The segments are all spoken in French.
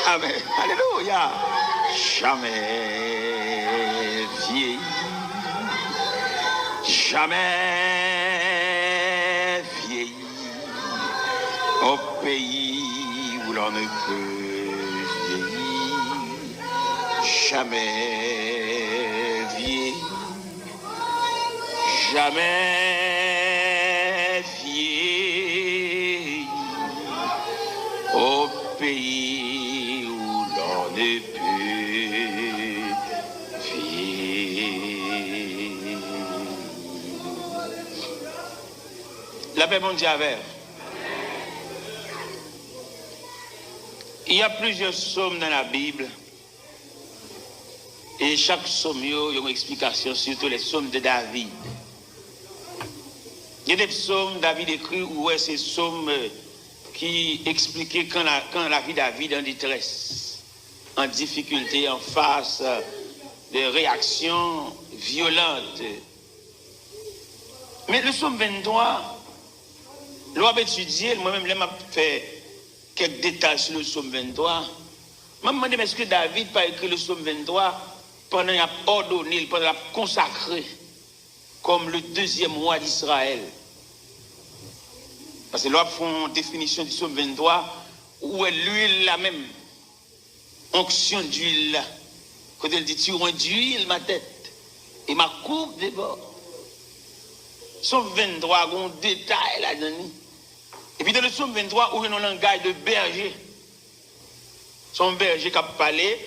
Amen. Alléluia. Jamais vieilli. Jamais vieilli. Au pays où l'on ne peut vieillir. Jamais vieilli. Jamais vieilli. Au pays où l'on ne peut vivre. La paix mondiale. Il y a plusieurs psaumes dans la Bible. Et chaque psaume a une explication, surtout les psaumes de David. Il y a des psaumes David écrit où c'est psaumes qui expliquait quand la vie de David en détresse, en difficulté, en face de réactions violentes. Mais le psaume 23, l'on a étudié, moi-même, j'ai fait quelques détails sur le psaume 23. Je me demande, est-ce que David n'a pas écrit le psaume 23 pendant qu'il a ordonné, pendant qu'il a consacré comme le deuxième roi d'Israël? Parce que là, font une définition du psaume 23 où est l'huile la même. Onction d'huile. Quand elle dit, tu oins d'huile ma tête et ma coupe déborde. Psaume 23, il y a un détail là-dedans. Et puis dans le psaume 23, où il y a un langage de berger. Son berger qui a parlé,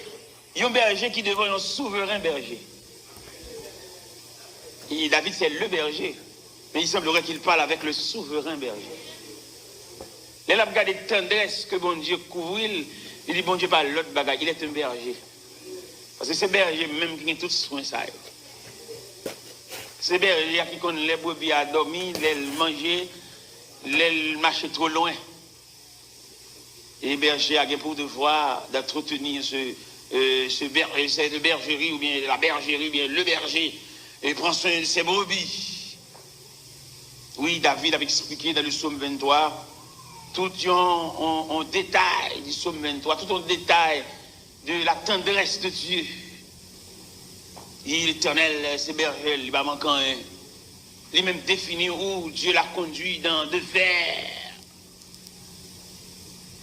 il y a un berger qui devient un souverain berger. Et David, c'est le berger. Mais il semblerait qu'il parle avec le souverain berger. Là, il a regardé tendresse que bon Dieu couvre, il dit bon Dieu pas l'autre bagaille, il est un berger. Parce que c'est berger même qui a tout soin ça. C'est berger qui connaît les brebis à dormir, les manger, les marcher trop loin. Et berger a pour devoir d'entretenir cette bergerie ou bien la bergerie, ou bien le berger, et prend soin de ses brebis. Oui, David avait expliqué dans le psaume 23 tout en détail du psaume 23, tout en détail de la tendresse de Dieu. L'Éternel, c'est berger, il va manquer un. Il même défini où Dieu l'a conduit dans de fer.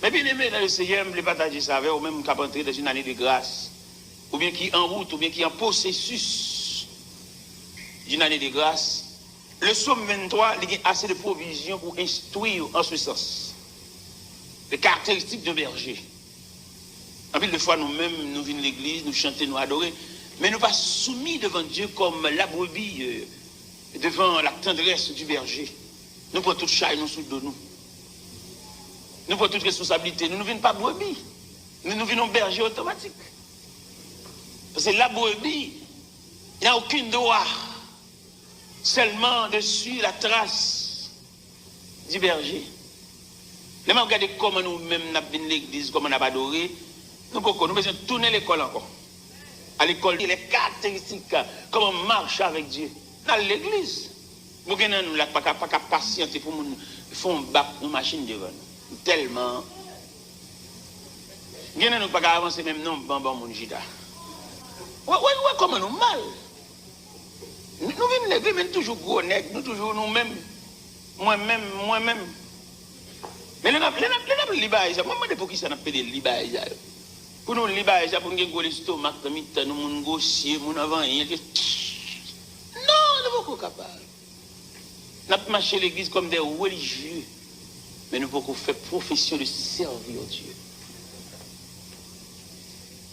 Mais bien aimé dans le Seigneur, je vais partager ça avec vous, même qui a entré dans une année de grâce, ou bien qui est en route, ou bien qui est en processus d'une année de grâce. Le psaume 23, il y a assez de provisions pour instruire en ce sens. Les caractéristiques de berger. En plus de fois, nous-mêmes, nous venons de l'église, nous chantons, nous adorer, mais nous pas soumis devant Dieu comme la brebis devant la tendresse du berger. Nous prenons toute chaille, nous sous de nous. Nous prenons toute responsabilité. Nous ne venons pas brebis. Nous venons berger automatique. Parce que la brebis, il n'y a aucun droit. Seulement dessus la trace du berger. Les gens regardent comment nous-mêmes nous avons l'église, comment nous avons adoré. Nous besoin de tourner l'école encore. À l'école, les caractéristiques, comment on marche avec Dieu. Dans l'église, nous n'avons pas patienter pour nous faire un bac, une machine devant nous. Tellement. Nous n'avons pas avancer même non, bon, mon gita. Ouais, comment nous mal. Nous venons de l'église, mais toujours gros nègres, nous toujours nous-mêmes. Moi-même. Mais nous avons le libéré. Moi, je ne sais pas qui ça n'a pas de libéré. Pour nous libérer, pour nous avoir l'estomac, nous avons gauchier, nous avons rien. Non, nous ne sommes pas capables. Nous avons marché l'église comme des religieux, mais nous ne pouvons pas faire profession de servir Dieu.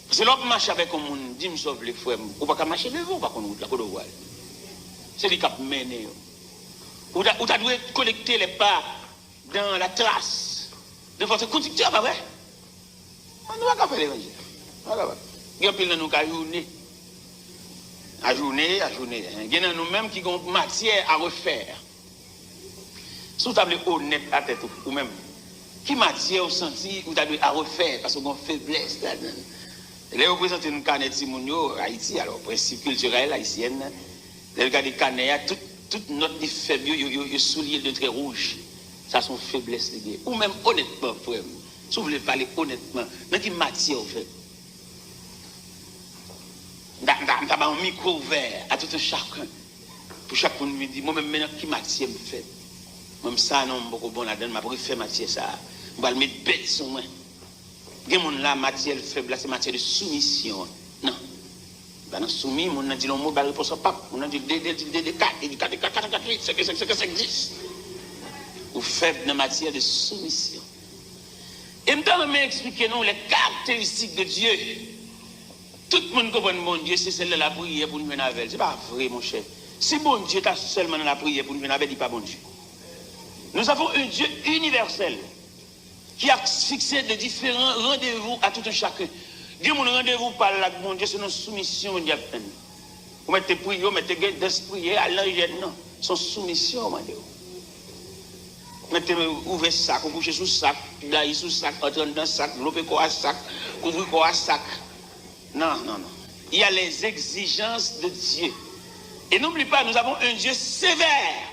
Parce que l'autre marche avec un monde, dit, me sauve les frères, ou pas marcher devant, ou pas qu'on la voile. C'est lui qui a mené. Ou tu dois collecter les pas dans la trace de votre conducteur, pas vrai? On ne va pas faire l'évangile. Il y a plein de nous qui à journée. Il y a nous-mêmes qui ont matière à refaire. Si vous êtes honnête à tête ou même, qui matière au senti ou à refaire parce qu'on a faiblesse là-dedans. Les représentants de Canet Simonio, Haïti, alors, principe culturel haïtien, les gars de Canet, toute notre faible, ils souliers de très rouge. Ça sont faiblesses. Ou même honnêtement, frère. Si vous voulez parler honnêtement, dans quelle matière vous faites? D'abord un micro ouvert à tout un chacun. Pour chacun me dit, moi-même, maintenant, qui matière me fait? Même ça, non, beaucoup bon là-dedans, je préfère matière ça. Je vais le mettre bête sur moi. Il y a là, matière faible, c'est matière de soumission. Non. Ben, soumis, on a dit le mot, réponse au pape. On a dit D4, 4, 8, 5, 10. Ou faible dans matière de soumission. Et maintenant, je vais expliquer nous les caractéristiques de Dieu. Tout le monde comprend mon Dieu, c'est celle de la prière pour nous venir avec elle. Ce n'est pas vrai, mon cher. Si bon Dieu est seulement dans la prière pour nous venir avec elle, il n'est pas bon Dieu. Nous avons un Dieu universel qui a fixé de différents rendez-vous à tout un chacun. Dieu, mon rendez-vous par là, mon Dieu, c'est notre soumission, mon Dieu. Vous mettez prière, vous mettez d'esprit à l'angèle, non. Son soumission, mon Dieu. Mettez ouvert sac, vous couchez sous sac, d'ailleurs sous sac, entrer dans sac, lopez quoi à sac, couvrir quoi à sac. Non. Il y a les exigences de Dieu. Et n'oublie pas, nous avons un Dieu sévère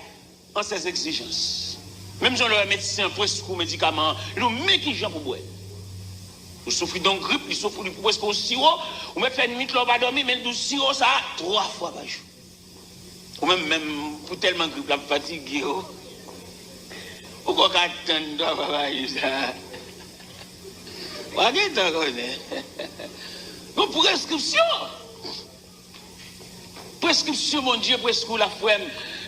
en ses exigences. Même si on le médecin, presque médicaments, nous met qui j'en pour boire. Vous souffrez d'une grippe, vous souffrez presque au sirop, vous mettez une nuit, vous pas dormir, mais du sirop, ça 3 fois par jour. Ou même pour tellement grippe, la fatigue. Pourquoi attendre papa ça? Regardez, une prescription. Prescription, mon Dieu, prescription la femme.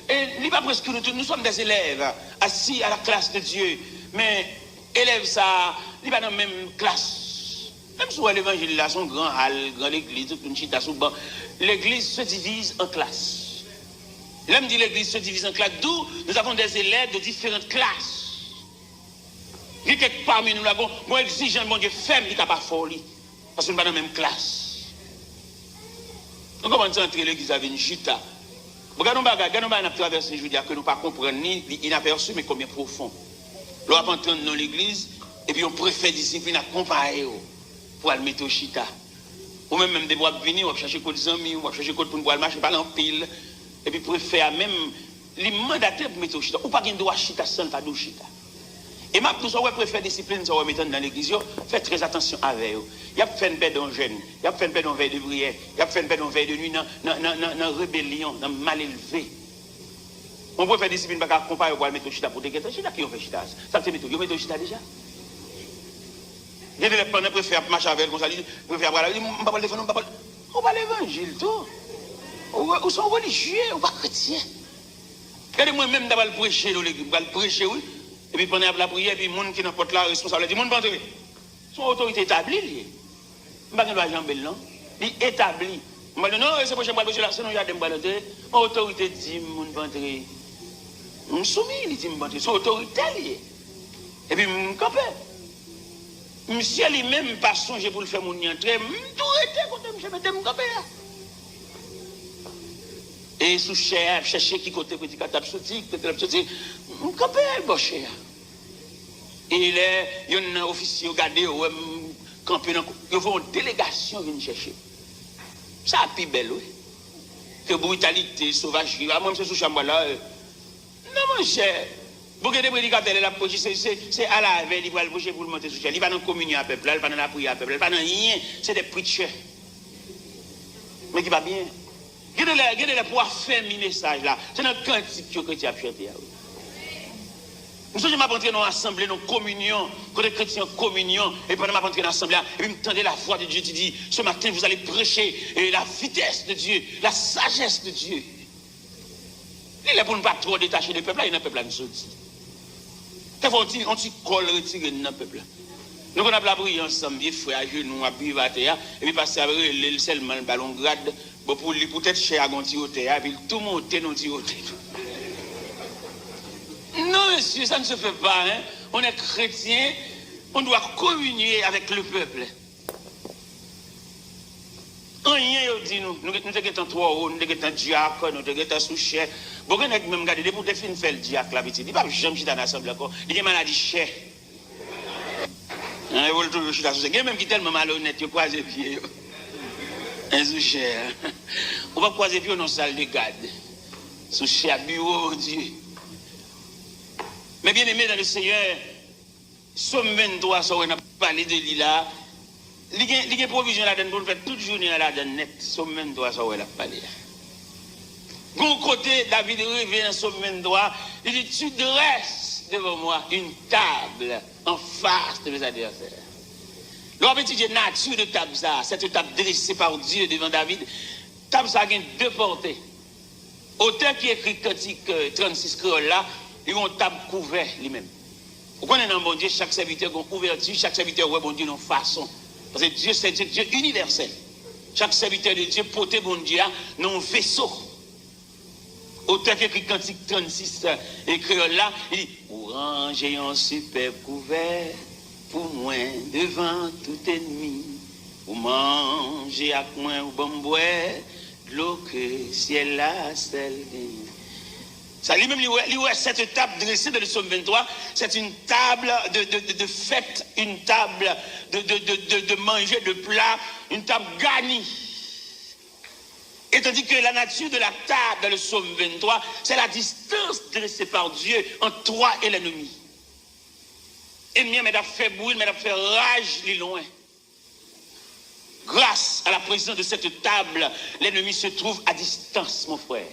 Et il n'est pas prescrit, nous sommes des élèves assis à la classe de Dieu. Mais élèves, ça, il n'est pas dans la même classe. Même si l'évangile là, son grand hall, grande église, toute une chita sous banc, l'église se divise en classes. L'homme dit l'église se divise en classes, d'où nous avons des élèves de différentes classes. Il y a quelques parmi nous là, moi exigeant, mon Dieu, ferme, il n'est pas folie. Parce que nous sommes dans la même classe. Donc, comment entrer l'église avec une chita? Regardons, nous avons traversé, je veux dire, que nous ne comprenons ni inaperçu, mais combien profond. Nous avons entré dans l'église, et puis on préfère discipline à comparer pour aller mettre au chita. Ou même des bois venir, on va chercher des amis, on va chercher pour nous marcher par en pile, et puis préfère même les mandater pour mettre au chita. Ou pas qu'il doit chita sans pas de chita. Et ma plus, on préfère discipline, ça va mettre dans l'église, faites très attention avec eux. Il y a fait une paix dans jeûne, il y a fait une paix dans veille de prière, il y a fait une paix dans veille de nuit, dans rébellion, dans mal élevé. On préfère discipline, parce qu'on compare pour mettre au chita pour te guetter. Chita qui ont fait chita? Ça te met au chita déjà? Il y a des gens qui préfèrent marcher avec elle, comme ça, ils préfèrent voir la vie, on ne va pas le défendre, on va l'évangile, tout. Ou sont religieux, ou pas chrétiens. Regardez-moi même d'avoir le prêcher dans l'église, le prêcher, oui. Et puis pendant la prière, puis les gens qui n'ont pas la responsabilité, les gens ne vont pas entrer. Son autorité établie, il n'y a pas de jambe, non? Il est établi. Je dis non, c'est pour que je ne vais pas sinon il y a des gens qui ont l'autorité dit, les gens ne vont pas entrer. Je suis soumis, il dit, son autorité, et puis je me campe. Monsieur lui-même pas songé pour le faire mon entrer, tout était quand je mettais mon camper. Et sous cher, chercher qui côté petit catap sauté, mon camper bon cher. Et il y a un officier regardé camper dans ils vont une délégation venir chercher. Ça a plus belle oui. Que brutalité, sauvagerie. Moi je suis sous chambre là. Non mon cher. Vous avez des prédicateurs, c'est à la veille, il va le bouger pour le monter sous cher. Il va dans la communion à peuple, il va dans la prière à peuple, il va dans rien, c'est des preachers. Mais qui va bien. Regardez le pouvoir faire mes messages là. C'est dans le cantique que tu as chanté. Nous sommes rentrés dans l'assemblée, dans la communion, quand les chrétiens en communion, et pendant ma rentrée dans l'assemblée, et puis me tendez la voix de Dieu, tu dis, ce matin vous allez prêcher la vitesse de Dieu, la sagesse de Dieu. Il est pour ne pas trop détacher le peuple là, il y a un peuple là, nous dit. On t'y colle retiré dans le peuple. Nous on a la prière ensemble, bien frère, à genoux, à puis à terre, et puis passer avec le seulement le ballon grade, pour lui peut-être cher à gonti au terre, et puis tout monter dans le terre. Non, monsieur, ça ne se fait pas. Hein? On est chrétien, on doit communier avec le peuple. Rien, il dit nous sommes 3 euros, nous sommes diacre, nous sommes sous-chef. Bon, on a même gardé pour définir faire le diacre là, il dit pas jamais dans l'assemblée encore. Il y a maladie chère. Il veut toujours chuter sous-chef. Il y a même qui est tellement malhonnête, il croise les pieds. Un sous-chef. On va croiser les pieds dans la salle de garde. Sous-chef, bureau, Dieu. Mais bien aimé dans le Seigneur, Somme 23, ça, on a parlé de l'ILA. Il y a une provision là-dedans pour faire toute journée là-dedans net. Somme 23, ça, on a parlé. Bon côté, David revient dans Somme 23, il dit, tu dresses devant moi une table en face de mes adversaires. L'on va étudier la nature de table ça, cette table dressée par Dieu devant David. Table ça a deux portées. Auteur qui écrit Cantique 36 créole là, il a une table couverte lui-même. Vous connaissez dans bon Dieu, chaque serviteur a une ouverture, chaque serviteur a bon Dieu d'une façon. Parce que Dieu, c'est Dieu universel. Chaque serviteur de Dieu porte bon Dieu dans un vaisseau. Auteur qui écrit Cantique 36 créole là, il dit, pour ranger un superbe couvert, pour moi devant tout ennemi, pour manger avec moi ou bon boire, l'eau que ciel là, celle ça lui-même, cette table dressée dans le psaume 23, c'est une table de fête, une table de manger, de plat, une table garnie. Et tandis que la nature de la table dans le psaume 23, c'est la distance dressée par Dieu entre toi et l'ennemi. Ennemi, mais d'à fait bruit, mais d'à fait rage, les loin. Grâce à la présence de cette table, l'ennemi se trouve à distance, mon frère.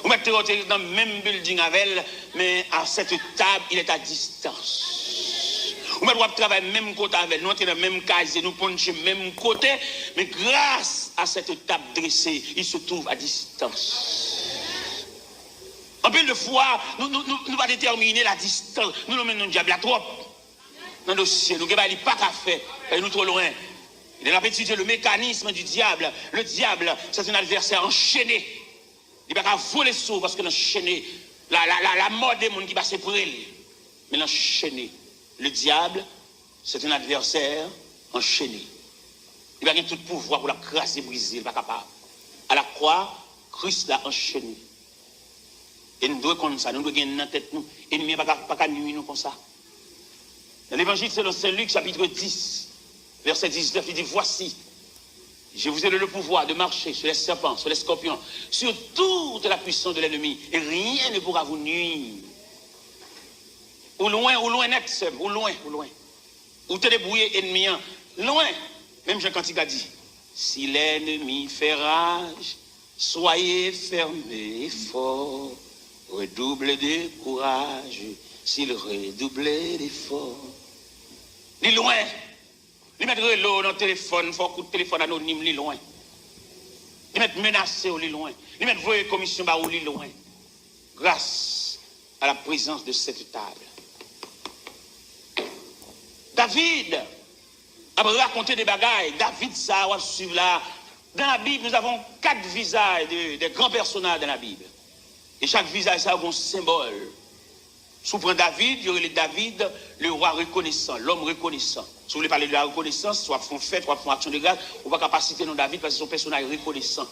Vous mettez dans le même building avec elle, mais à cette table, il est à distance. Vous mettez travailler même côté avec elle, nous sommes dans le même casier, nous punchons le même côté, mais grâce à cette table dressée, il se trouve à distance. En plus de fois, nous allons déterminer la distance. Nous menons le diable à trop. Dans le dossier, nous n'avons pas qu'à faire, nous trop loin. Il a étudié le mécanisme du diable. Le diable, c'est un adversaire enchaîné. Il ne va pas voler sous parce que l'enchaîné, la mort des gens qui passe pour elle. Mais l'enchaîné, le diable, c'est un adversaire enchaîné. Il va avoir tout pouvoir pour la craser, briser, il n'est pas capable. À la croix, Christ l'a enchaîné. Et nous devons comme ça, nous devons gagner dans la tête, nous. Et nous ne pouvons pas nuire nous comme ça. Dans l'évangile selon Saint Luc, chapitre 10, verset 19, il dit, voici, je vous ai donné le pouvoir de marcher sur les serpents, sur les scorpions, sur toute la puissance de l'ennemi, et rien ne pourra vous nuire. Ou loin net, ou loin. Ou te débrouiller ennemi, loin. Même Jean Cantique a dit, si l'ennemi fait rage, soyez fermés et forts, redoublez de courage, s'il redoublait d'efforts. Il est loin. Il met l'eau dans le téléphone, il faut un coup de téléphone anonyme, il est loin. Il met menacé, il est loin. Il met voyer commission, il est loin. Grâce à la présence de cette table. David a raconté des bagailles. David, ça, on va suivre là. Dans la Bible, nous avons 4 visages de grands personnages dans la Bible. Et chaque visage, ça a un symbole. Si vous prenez David, il y aurait David, le roi reconnaissant, l'homme reconnaissant. Si vous voulez parler de la reconnaissance, soit font fête, soit font action de grâce, on ne va pas citer non David parce que son personnage reconnaissant.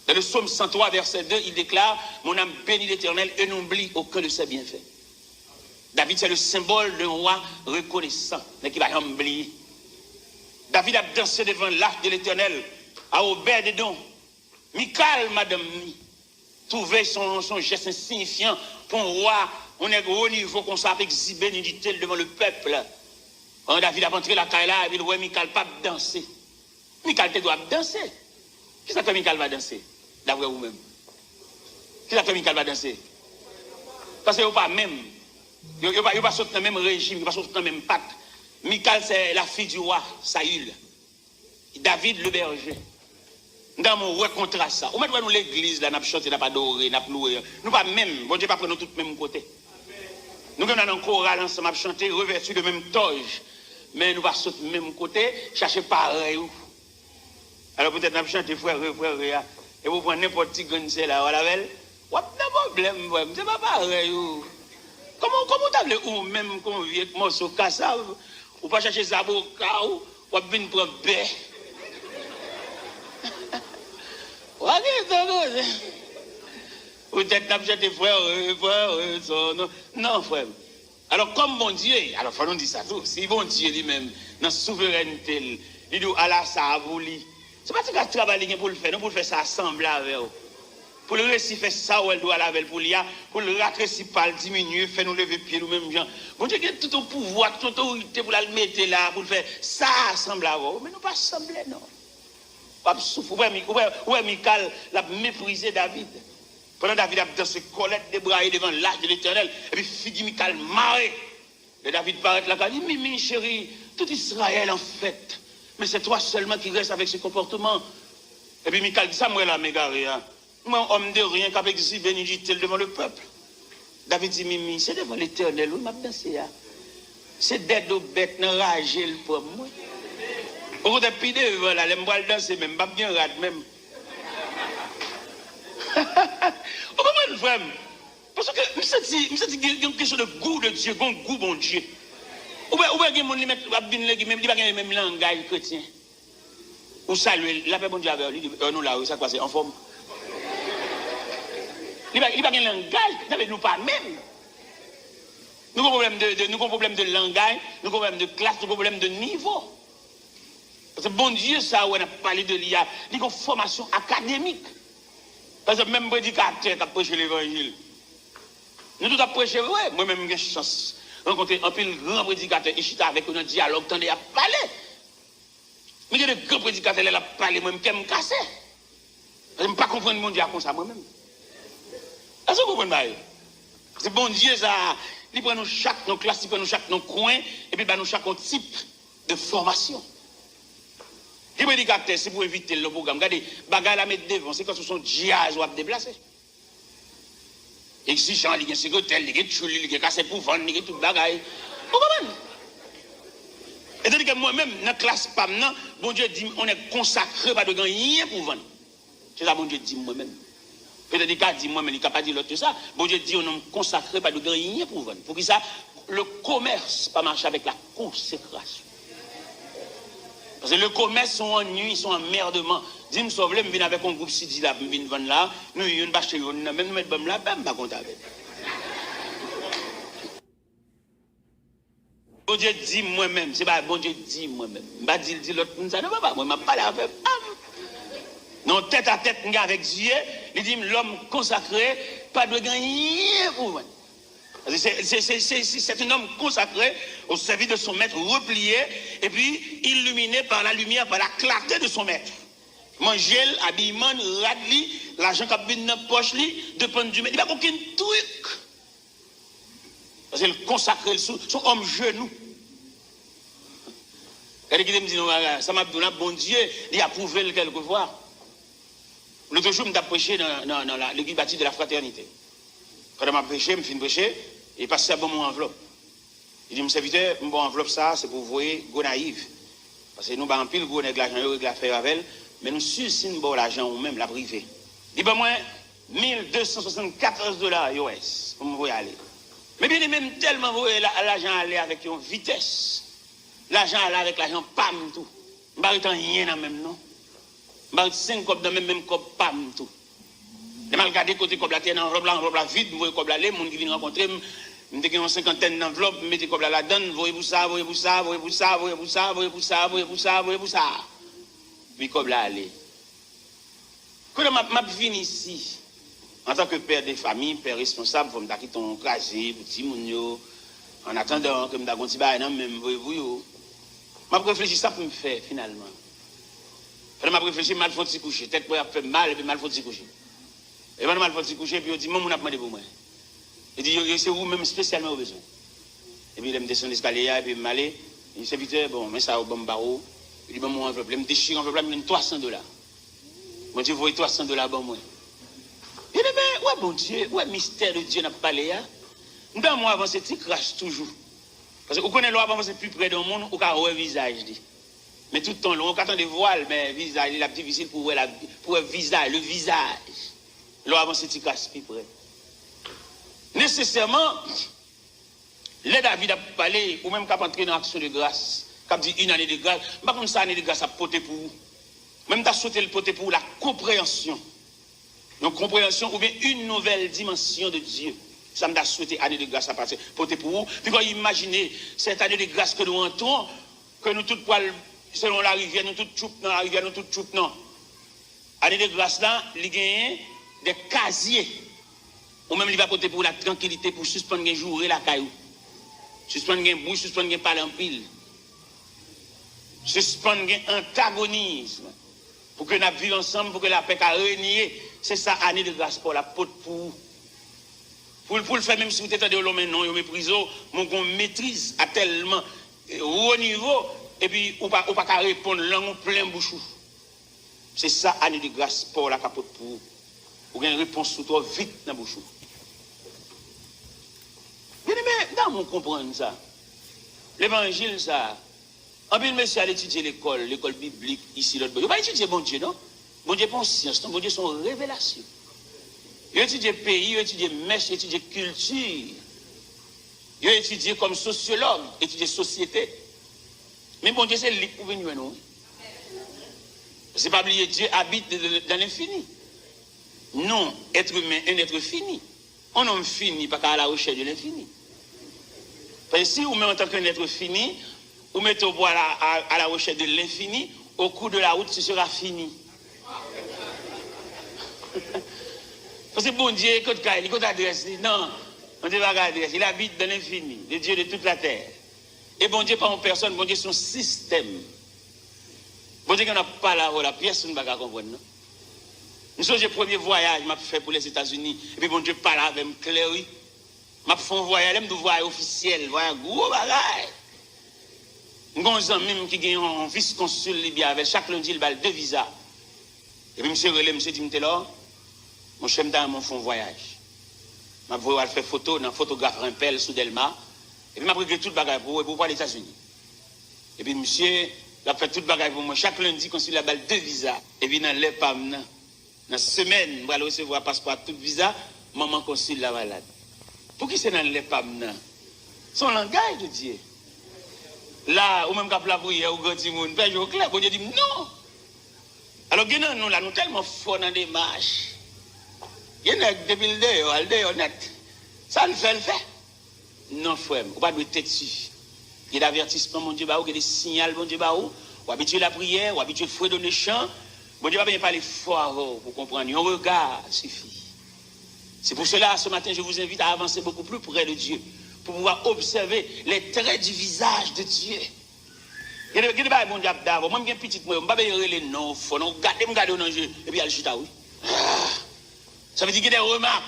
Dans le psaume 103, verset 2, il déclare, mon âme bénit l'Éternel et n'oublie aucun de ses bienfaits. David, c'est le symbole d'un roi reconnaissant, mais qui va oublier. David a dansé devant l'arc de l'Éternel, à Obed-Edom. Michal, madame, trouvait son geste insignifiant pour un roi. On est au niveau qu'on s'est exhibé, nous dit-elle, devant le peuple. Quand David a rentré la caille là, il dit, ouais, Michal pas danser. Michal, tu dois danser. Qui ça que Michal va danser? D'après vous-même. Qui ça que Michal va danser? Parce que vous pas même. Vous ne pas sortir dans le même régime, vous ne pas sortir dans le même pacte. Michal, c'est la fille du roi, Saül. David, le berger. Dans mon rencontre ça. Ou maintenant, nous l'église, là, nous chanté, nous pas adoré, nous loué. Nous pas même, bon Dieu, pas prendre tout le même côté. Nous sommes dans un choral ensemble, nous chanter, revêtus de même toge. Mais nous pas sauter du même côté, chercher pareil. Alors peut-être nous chanter frère, et vous prenez n'importe qui gonze là, voilà, vous avez un problème, c'est pas pareil. Comment tu as ou même qu'on vient avec morceau cassave, ou pas chercher zaboka, ou bien prendre baie. Peut-être n'a pas frère, non, frère. Alors, comme bon Dieu, alors, il faut nous dire ça tout. Si bon Dieu lui-même, dans la souveraineté, il dit, Allah, ça a voulu. C'est pas ce qu'il a travaillé pour le faire, non, pour le faire ça assemblé avec vous. Pour le récit faire ça, où elle doit laver pour l'IA, pour le raccourcir par le diminuer, faire nous lever pied nous-mêmes gens. Bon Dieu, tout ton pouvoir, toute autorité pour la mettre là, pour le faire, ça semble avoir. Mais nous pas sembler, non. Pas souffrir. Ouais, Michael l'a méprisé David. Pendant David a dansé Colette débraillé devant l'âge de l'Éternel. Et puis Figi Michael marre. Et David paraît là, il dit, Mimi chérie, tout Israël en fait. Mais c'est toi seulement qui reste avec ce comportement. Et puis Michael dit ça, moi là, m'égaré. Moi, homme de rien, qui a exigé bénédicté devant le peuple. David dit, Mimi, c'est devant l'Éternel, où m'a dansé. C'est d'être aux bêtes, n'enrager le pour moi. Pour des pieds devant là, les m'boile danser même, pas bien rade même. Vous comprenez, frère? Parce que, je me sens qu'il y a une question de goût de Dieu, un goût bon Dieu. Ou bien, il y a des gens qui mettent le même langage chrétien. Ou saluer, la paix bon Dieu avec lui, nous là, ça quoi, c'est en forme. Il n'y a pas de langage, nous pas même. Nous avons un problème de langage, nous avons un problème de classe, nous avons un problème de niveau. Parce que bon Dieu, ça, on a parlé de l'IA, il y a une formation académique. Parce que même prédicateur qui a prêché l'évangile. Nous tous avons prêché, ouais, moi-même j'ai chance de rencontrer un pile grand prédicateur, et je suis avec un dialogue, tendez à parler. Mais il y a des grands prédicateurs qui ont parlé, moi-même, qui me cassé. Je ne peux pas comprendre mon Dieu comme ça, moi-même. Est-ce que vous comprenez? C'est bon Dieu, ça, il prend nous chaque, nos classes, il prend nous chaque, nos coins, et puis nous chaque type de formation. Les prédicateurs, c'est pour éviter le programme. Regardez, bagarre la mettre devant, c'est quand ce sont jazz ou à déplacer. Et si Jean, il y a un secrétaire, il y a un chouli, il y a cassé pour vendre, il y a tout bagaille. Vous comprenez? Et tandis que moi-même, dans la classe PAM, bon Dieu dit, on est consacré, pas de rien pour vendre. C'est ça, bon Dieu dit moi-même. Peut-être qu'il a dit moi-même, il n'a pas dit l'autre ça. Bon Dieu dit, on est consacré, pas de rien pour vendre. Pour qui ça? Le commerce, pas marcher avec la consécration. Parce que le commerce sont en nuit, ils sont en merdement. Dis-moi, sauve les, je viens avec un groupe Sidi là, je viens vendre là, nous, il y a une bâche, même nous mettons là, ben, pas content avec. Bon Dieu dit moi-même, c'est pas bon Dieu dit moi-même. Je ne dis pas l'autre, ça ne va pas, moi, je ne parle avec. Non, tête à tête avec Dieu, il dit l'homme consacré, pas de rien pour moi. C'est un homme consacré au service de son maître, replié, et puis illuminé par la lumière, par la clarté de son maître. Manger, habillement, radli, l'argent qui a bien dans la poche, dépend du maître. Il n'y a aucun truc. Parce qu'il est consacré, son homme genou. Quelqu'un me dit, ça m'a donné bon Dieu, il a prouvé quelquefois. L'autre jour, je me prêché dans l'église bâtie de la fraternité. Quand je m'a prêché, je me finis de prêcher, il passe à bon mon enveloppe. Il dit, mon serviteur, mon enveloppe, ça, c'est pour vous voyez, go naïf. Parce que nous, en pile, go nèg l'argent, il a fait avec, mais nous, si nous avons l'argent, ou même la privée. Il dit, ben, moi, $1274 US, pour me voir aller. Mais bien, même tellement, vous voyez, l'argent aller avec une vitesse. L'argent aller avec l'argent, pam, tout. Je ne vais rien dans même, non. Je vais 5 copes dans même cop, pam, tout. Je vais regarder côté comme la terre, enveloppe la vide, vous voyez comme la les gens qui viennent rencontrer, je vais une cinquantaine d'enveloppes, je mettez comme la donne, voyez-vous ça, voyez-vous ça, voyez-vous ça, voyez-vous ça, voyez-vous ça, voyez-vous ça, voyez-vous ça. Puis comme là, allez. Quand je viens ici, en tant que père de famille, père responsable, il faut me quitter ton crasé, petit mounio, en attendant que je me dise, même voyez-vous, je réfléchis ça pour me faire finalement. Je réfléchis, mal faut s'y coucher, peut-être pour faire mal, et puis mal faut s'y coucher. Et quand mal faut s'y coucher, puis il dit, mon a demandé pour moi. Il dit, c'est vous-même spécialement au besoin. Et puis il me descend l'escalier, et puis il m'allait, il dit, serviteur, bon, mais ça au bon barreau, il dit, bon, mon enveloppe, il me déchire l'enveloppe, il me donne $300. Moi, je vois $300 bon moi. Il dit, mais, ouais, bon Dieu, ouais, mystère de Dieu n'a pas parlé, hein. Dans moi, avant, c'est crache toujours. Parce que vous connaissez l'eau c'est plus près d'un monde, ou qu'à un visage, dit. Mais tout le temps, on attend des voiles, mais le visage, il est difficile pour le visage, le visage. L'eau avant, c'est crache plus près. Nécessairement, les David a parlé, ou même qu'à entrer dans l'action de grâce, qu'à dit une année de grâce, pas comme ça, année de grâce à porter pour vous. Même t'as sauté le porter pour la compréhension. Donc, compréhension ou bien une nouvelle dimension de Dieu. Ça m'a souhaité année de grâce à passer, porter pour vous. Puis quand imaginez cette année de grâce que nous entrons, que nous toutes poils, selon la rivière, nous toutes choup dans la rivière, nous toutes choup non. Année de grâce là, il gagne des casiers. Ou même il va porter pour la tranquillité, pour suspendre un jour et la caillou. Suspendre un bouche, suspendre un parler en pile. Suspendre un antagonisme. Pour que nous vivions ensemble, pour que la paix a régné. C'est ça, année de grâce pour la pote pour le faire, même si vous êtes de l'homme, non, vous méprisez, mon maîtrise à tellement haut niveau, et puis, ou pas qu'à répondre langue plein bouchou. C'est ça, année de grâce pour la capote pour vous. Vous avez une réponse sur toi vite dans la bouche. Mais dans mon comprendre ça. L'évangile, ça. En plus, monsieur a étudié l'école biblique, ici, l'autre. Il ne va pas étudier bon Dieu, non? Bon Dieu, pas en science, non? Bon Dieu, son révélation. Il a étudié pays, il a étudié mèche, il a étudié culture. Il a étudié comme sociologue, étudié société. Mais bon Dieu, c'est le pour venir, non? C'est pas oublier, Dieu habite dans l'infini. Non, être humain, un être fini. Un homme fini, pas qu'à la recherche de l'infini. Parce que si vous mettez en tant qu'un être fini, vous mettez au bois à la recherche de l'infini, au cours de la route, ce sera fini. Parce que bon Dieu, il adresse, non, on ne dit pas adresse, il habite dans l'infini, le Dieu de toute la terre. Et bon Dieu, pas en personne, bon Dieu, son système. Bon Dieu, qu'on n'a pas la pièce, on ne va pas comprendre, non? Nous sommes le premier voyage que j'ai fait pour les États-Unis. Et puis bon Dieu parle avec moi clair. Je fais un voyage, je voyage officiel, un gros bagage. Nous avons même qui gagne un vice-consul libyen avec chaque lundi, il balle 2 visas. Et puis monsieur Relais, monsieur dit, là, mon chef dans mon fond voyage. Je vais faire photo dans photographe Rimpel sous Delma. Et puis je vais tout le bagage pour voir les États-Unis. Et puis monsieur, il a fait tout le bagage pour moi. Chaque lundi, consul la balle 2 visas. Et puis dans les PAM, dans la semaine, je vais recevoir passeport tout visa, maman consul la malade. Pour qui c'est dans les PAM? Son langage de Dieu. Là, ou même quand la prière, ou quand monde, ben je clair, bon Dieu dit non. Alors, nous là, nous tellement forts dans des marches. Il y a depuis le dehors, net. Ça le fait. Non, frère, on pas de tête dessus. Il y a des avertissements, mon Dieu, il y a des signaux, mon Dieu, ou habituer la prière, ou habituer le fouet de chant. Bon Dieu va bien parler fort pour comprendre. Un regard suffit. C'est pour cela, ce matin, je vous invite à avancer beaucoup plus près de Dieu, pour pouvoir observer les traits du visage de Dieu. Il y a des bon Dieu d'abord. Moi, je suis petit, je ne vais pas les noms, il faut garder dans le jeu, et puis il y a le chita, oui. Ça veut dire qu'il y a des remarques.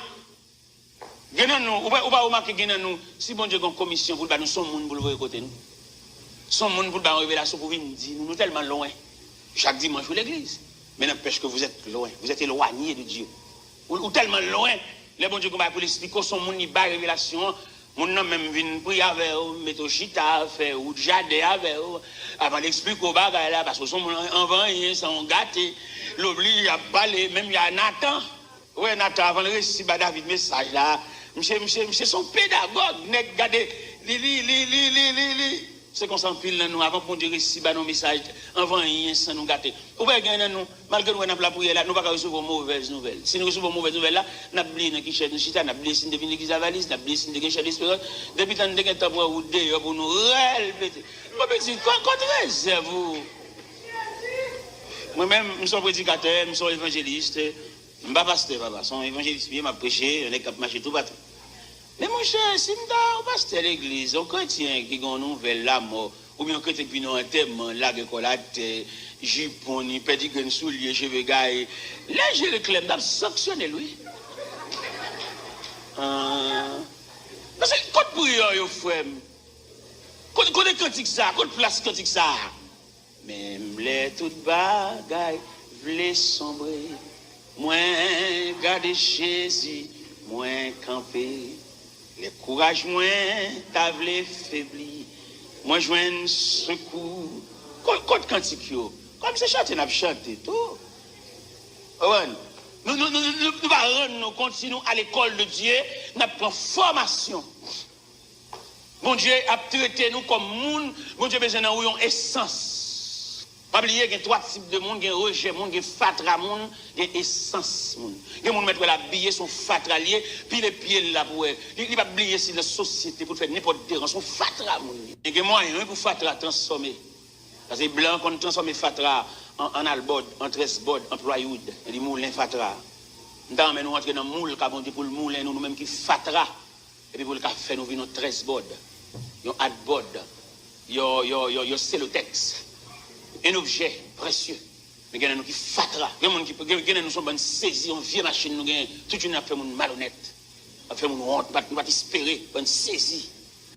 On va remarquer que nous, si bon Dieu a une commission, pour nous sommes monde pour le voir côté nous. Sommes monde pour une révélation pour venir dire, nous tellement loin. Chaque dimanche, pour l'église. Mais n'empêche que vous êtes loin, vous êtes éloigné de Dieu. Ou tellement loin, les bon Dieu qu'on va pour l'expliquer, son monde n'y a pas révélation. Mon nom même vient prier avec eux, mettre au chita, faire ou jardin avec eux, avant d'expliquer au bagage là, parce que son en vain, sont gâtés, l'oblige à parler, même il y a Nathan. Oui, Nathan, avant le récit, David, message là, monsieur, son pédagogue, n'est gardé, c'est qu'on s'empile dans nous, avant qu'on dise récit, nos messages, avant rien, sans nous gâter. Ou bien, nous, malgré nous, on a la prière là, nous ne pouvons pas recevoir mauvaises nouvelles. Si nous recevons mauvaises nouvelles là, nous avons oublié qui cherche nous chita, nous avons oublié signe de l'église valise, nous avons oublié signe de l'église d'espérance, depuis tant de temps pour vous dehors, pour nous répéter. Mon petit, contre vous. Moi-même, je suis prédicateur, je suis évangéliste, je ne suis pas pasteur, papa. Je suis évangéliste, je prêché, on est capable de marcher tout partout. Mais mon cher, si je pasteur l'église, un chrétien qui a une nouvelle la mort, ou bien un chrétien qui a un enterrement, la récolate, jupon, pédigrine soulier, cheveux gaillés, là, je le clame, je sanctionné lui. Parce que quand prière, frère, quand les cantiques ça, quand place cantique ça, même les toutes bagailles, v'lait sombrer, moins garder Jésus, moins camper. Les courage moins, t'as v'lait faibli, moins joindre secours. Quand cantique yo, comme c'est chanté, n'a chanté tout. Nous nous continuons à l'école de Dieu, nous prenons formation. Bon Dieu a traité nous comme monde, bon Dieu besoin d'avoir une essence. Pas oublier qu'il y a 3 types de monde, il y a rejet monde, il y a fatra monde, il y a essence monde. Il y a monde mettre la billet son fatra lié, puis les pieds là pour il va oublier si la société pour faire n'importe quoi, son fatra monde. Il y a moyen pour fatra transformer. Parce que blanc qu'on transforme fatra en albord, en 13 bord, en plywood, il moulin fatra. nous rentrer dans le moule, pour le moule, nous-mêmes qui fatra, et puis pour le faire, nous venons 13 board, un adboard, un cellotex, un objet précieux. Mais il y a nous qui fatra, il y a nous sommes saisis, on vient machine, nous gagnons, toute une affaire malhonnête, affaire honte, nous va espérer, on saisie.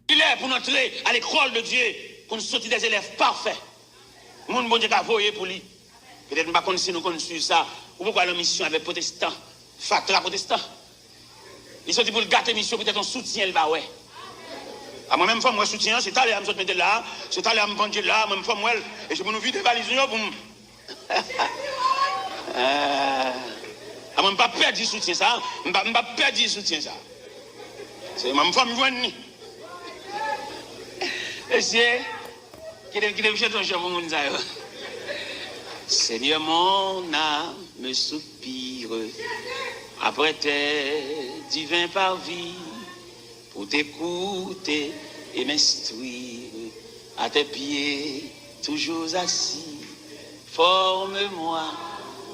Il est pour entrer à l'école de Dieu, pour nous sortir des élèves parfaits. Mon bon Dieu a voyé pour lui. Peut-être que nous si nous connaissons ça, ou pourquoi la mission avec protestant, fatra protestant. Il sorti pour le gâter mission, peut-être un soutien, il va ouais. À moi-même, moi, soutien, c'est allé à me mettre là, c'est allé à me vendre là, moi-même, moi, et je peux nous vider des valises pour me. À moi, je ne pas perdre du soutien, ça. Je ne pas perdre du soutien, ça. C'est ma femme, je et c'est. Qui devait chercher ton chef pour nous. Seigneur, mon âme soupire après tes divins parvis pour t'écouter et m'instruire à tes pieds, toujours assis. Forme-moi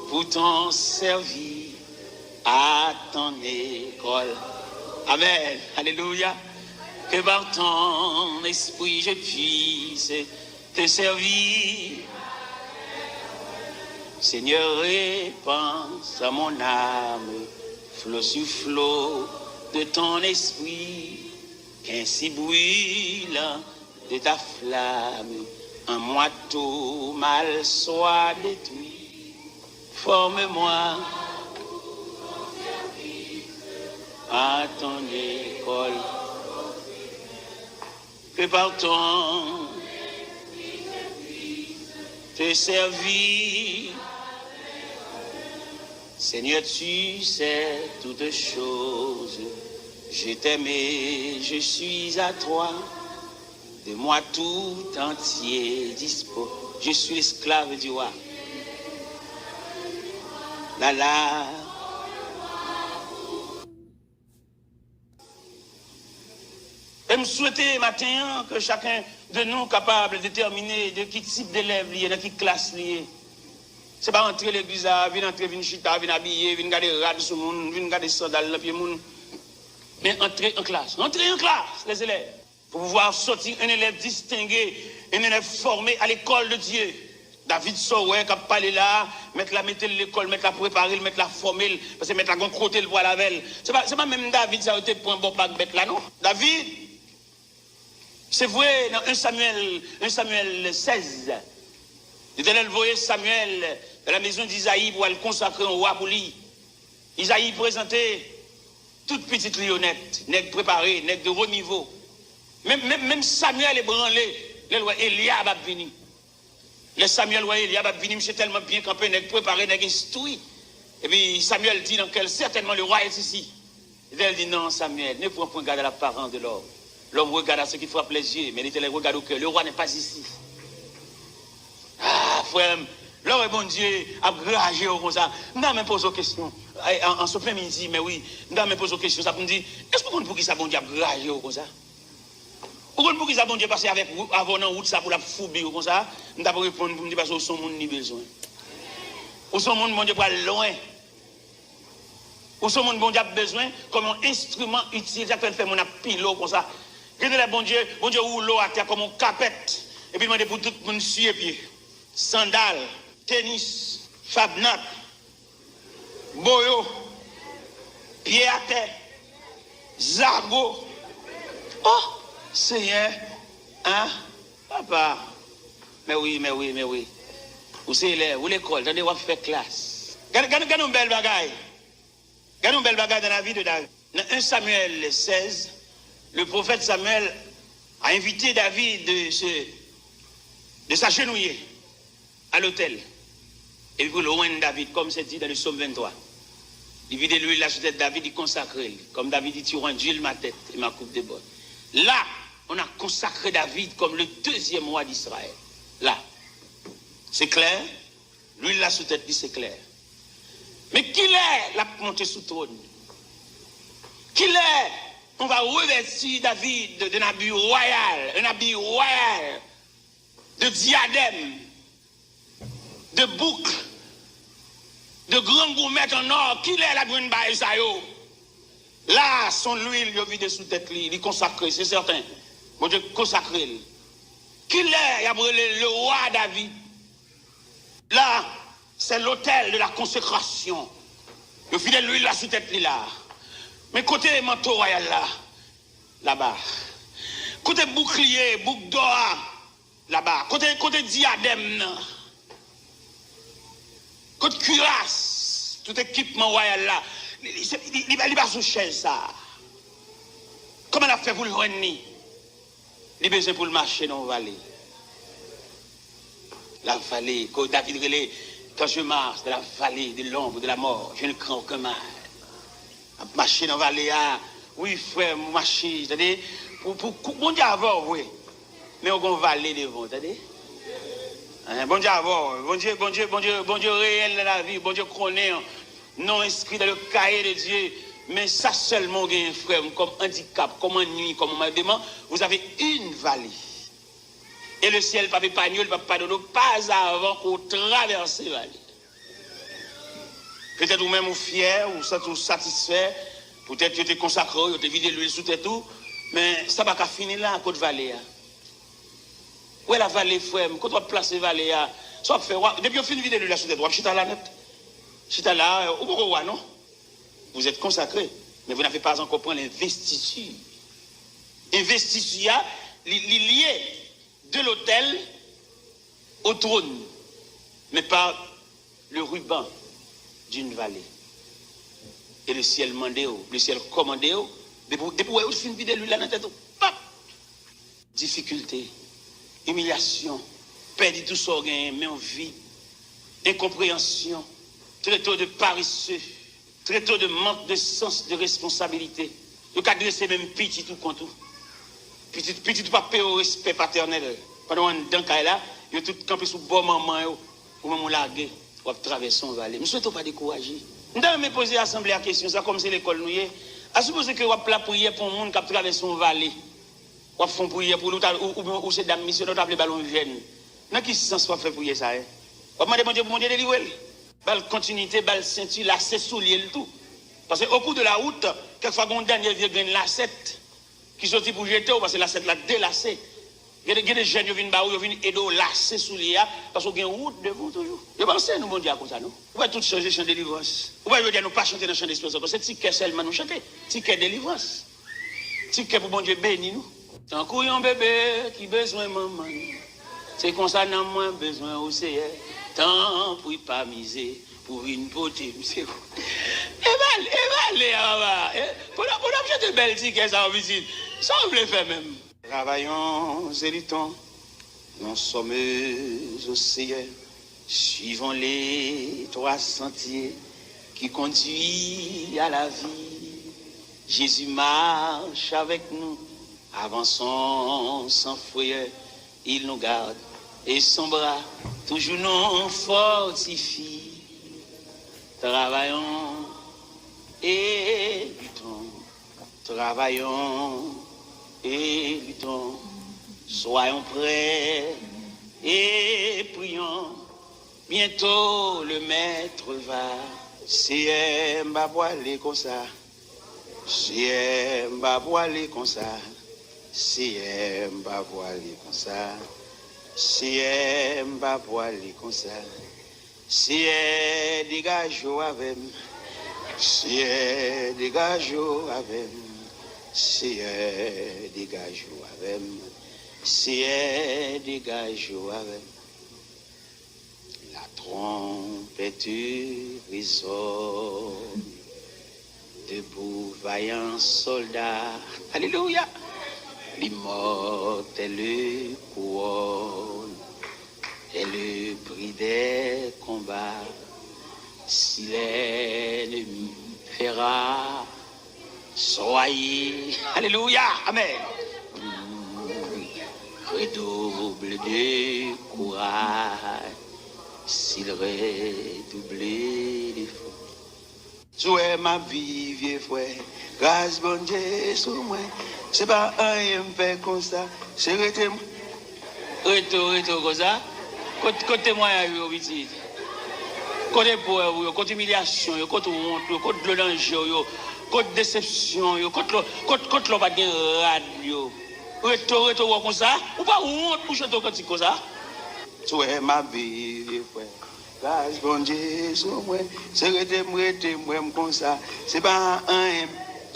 pour t'en servir à ton école. Amen. Alléluia. Que par ton esprit je puisse te servir. Seigneur, répands à mon âme, flot sur flot de ton esprit, qu'ainsi brûlant de ta flamme, un moi tout mal soit détruit. Forme-moi à ton école, que par ton te servir. Seigneur, tu sais toutes choses. Je t'aime et je suis à toi. De moi tout entier dispo. Je suis l'esclave du roi. La la. Et me souhaiter matin que chacun de nous capable de déterminer de qui type d'élève lié, de qui classe lié. C'est pas entrer l'église, venir entrer, venir chita, venir habiller, venir garder rad sur le monde, venir garder sandales dans le pied monde. Mais entrer en classe, les élèves. Pour pouvoir sortir un élève distingué, un élève formé à l'école de Dieu. David Sowe qui a parlé là, mettre l'école, mettre la préparer, mettre la former, parce que mettre la côté le poil à la c'est pas même David, ça a été pour un bon bac bête là, non? David, c'est vrai, dans 1 Samuel 16, l'Éternel voyait Samuel dans la maison d'Isaïe pour aller consacrer un roi pour lui. Isaïe présentait toute petite lionnette, nègre préparé, nègre de haut niveau. Même Samuel est branlé, le roi Eliab a venu. Le Samuel roi Eliab a venu, monsieur tellement bien campé, nègre préparé, nègre instruit. Et puis Samuel dit dans quel certainement le roi est ici. Il dit non, Samuel, ne prends point garde à l'apparence de l'homme. L'homme regarde à ce qui frappe les yeux, mais l'Éternel regarde au cœur. Le roi n'est pas ici. Ah, frère, l'homme est bon Dieu, a gragé comme ça. Je me pose une question. En ce midi, mais oui, je me pose une question. Ça me dit, est-ce que vous pour qui ça bon Dieu a gragé comme ça? Pourquoi pour qui ça bon Dieu passer avec avant en route ça pour la fouber comme ça? Je ne répondre pour me dire parce que son monde ni besoin. Ou son monde bon Dieu pas loin. Ou son monde bon Dieu a besoin comme un instrument utilisé pour faire mon pilote comme ça. Regardez bon Dieu ou l'eau à terre comme un capette. Et puis, demandez pour tout le monde suer pied. Sandales, tennis, fabnat, boyo, pied à terre, zargo. Oh, Seigneur, hein, papa. Mais oui. Vous savez, où l'école, vous devez faire classe. Regardez une belle bagaille. Regardez une belle bagaille dans la vie de David. Dans 1 Samuel 16, le prophète Samuel a invité David de s'agenouiller à l'autel. Et puis pour le roi de David, comme c'est dit dans le psaume 23. Il vide l'huile la tête de David, il consacre. Comme David dit, tu rends d'huile ma tête et ma coupe de bois. Là, on a consacré David comme le deuxième roi d'Israël. Là. C'est clair. L'huile la sous tête, c'est clair. Mais qui est la montée sous trône? Qui est? On va revêtir David d'un habit royal, de diadème, de boucles, de grands gourmets en or, qui est la grande baille ça yo? Là, son l'huile, il a vidé sous tête, il est consacré, c'est certain. Bon Dieu, consacré. Qui est, il a brûlé le roi David. Là, c'est l'autel de la consécration. Le fidèle l'huile là sous tête là. Mais côté manteau royal là-bas. Côté bouclier, boucle d'or là-bas. Côté diadème. Côté cuirasse, tout équipement royal là. Il va sous chaise ça. Comment elle a fait pour le joindre? Il a besoin pour le marcher dans la vallée. La vallée, quand David relait, quand je marche dans la vallée de l'ombre de la mort, je ne crains aucun mal. Marcher dans la vallée, oui frère, marcher, c'est-à-dire, bon Dieu avant, oui. Mais on va vallée devant, c'est-à-dire. Bon Dieu avant, bon Dieu réel dans la vie, bon Dieu connaît, non inscrit dans le cahier de Dieu. Mais ça seulement, frère, comme handicap, comme ennui, comme mandement, vous avez une vallée. Et le ciel, pas épargné, il ne va pas donner pas avant qu'on traverse la vallée. Peut-être vous-même vous fier, ou satisfait, peut-être que vous êtes consacré, vous êtes vidé l'huile sous tête tout, mais ça va pas finir là, à côté de vallée. Où est la vallée, frère? Quand on place la vallée, ça fait, depuis qu'on finit de vidé l'huile sous tête, vous chita là net. Chita là, ou pourquoi non? Vous êtes consacré, mais vous n'avez pas encore pris l'investiture. Investiture, lié de l'autel au trône, mais pas le ruban d'une vallée. Et le ciel mandé, le ciel commandé, depuis où vous finissez de lui là dans la tête, difficulté, humiliation, perdre tout ça, mais en vie, incompréhension, très tôt de paresseux, très tôt de manque de sens de responsabilité. Le cadre c'est même petit tout contre tout. Petit tout pas payer au respect paternel. Pendant un temps là, il tout campé sous bon maman ou même largué ou traverser une vallée. Je ne souhaite pas décourager. Nous devons me poser à l'assemblée la question, ça comme c'est l'école nous est. À supposer que vous avez la prière pour un monde qui traverse une vallée. Ou font prière pour nous ou c'est dame mission nous appelé ballon jeune. Dans quel sens vous fait prier ça? Vous demandez mon Dieu délivrer. Belle continuité, belle ceinture, lacet soulier le tout. Parce qu'au cours de la route, quelquefois on dernier vieux grain lacet qui sortit pour jeter parce que lacet la délacé. Il y a des jeunes qui viennent baou, qui viennent aider lacet soulier parce qu'on a une route devant toujours. Je pense que nous bon Dieu comme ça non. On va tout changer chant de délivrance. On va dire nous pas chanter dans chant d'espérance parce que c'est ticket seulement nous chanter, ticket délivrance. Ticket pour bon Dieu béni nous. Tant qu'on bébé qui besoin maman. C'est comme ça n'a moins besoin au Seigneur. Tant pour y pas miser pour une beauté, c'est vous. Évaluez, pour acheter de belles tickets en visite, ça on veut faire même. Travaillons et luttons, nous sommes au Seigneur, suivons les 3 sentiers qui conduisent à la vie. Jésus marche avec nous, avançons sans frayeur, il nous garde et son bras toujours nous fortifie. Travaillons et luttons, travaillons et luttons, soyons prêts et prions. Bientôt le maître va, c'est m'a voilé comme ça, c'est m'a voilé comme ça, c'est m'a voilé comme ça. Si m'a voilé comme ça, si dégage avec, si dégage avec, si dégage avec, si dégage avec. La trompette résonne, debout vaillant soldat, alléluia. L'immortel couronne est le prix des combats. Si l'ennemi fera, soyez, alléluia, amen. Redouble de courage, s'il redouble d'efforts. Jouez ma vie, vieux frère, grâce bon Dieu sur moi. C'est pas un fait comme ça, c'est retour comme ça. Côté moi, petit. Côté pour côté humiliation, côté honte, côté le danger, côté déception, côté l'on va dire radio. Retour comme ça, ou pas honte pour chanter comme ça. Tu es ma vie, frère. Grâce bon Dieu, c'est moi comme ça. C'est pas un.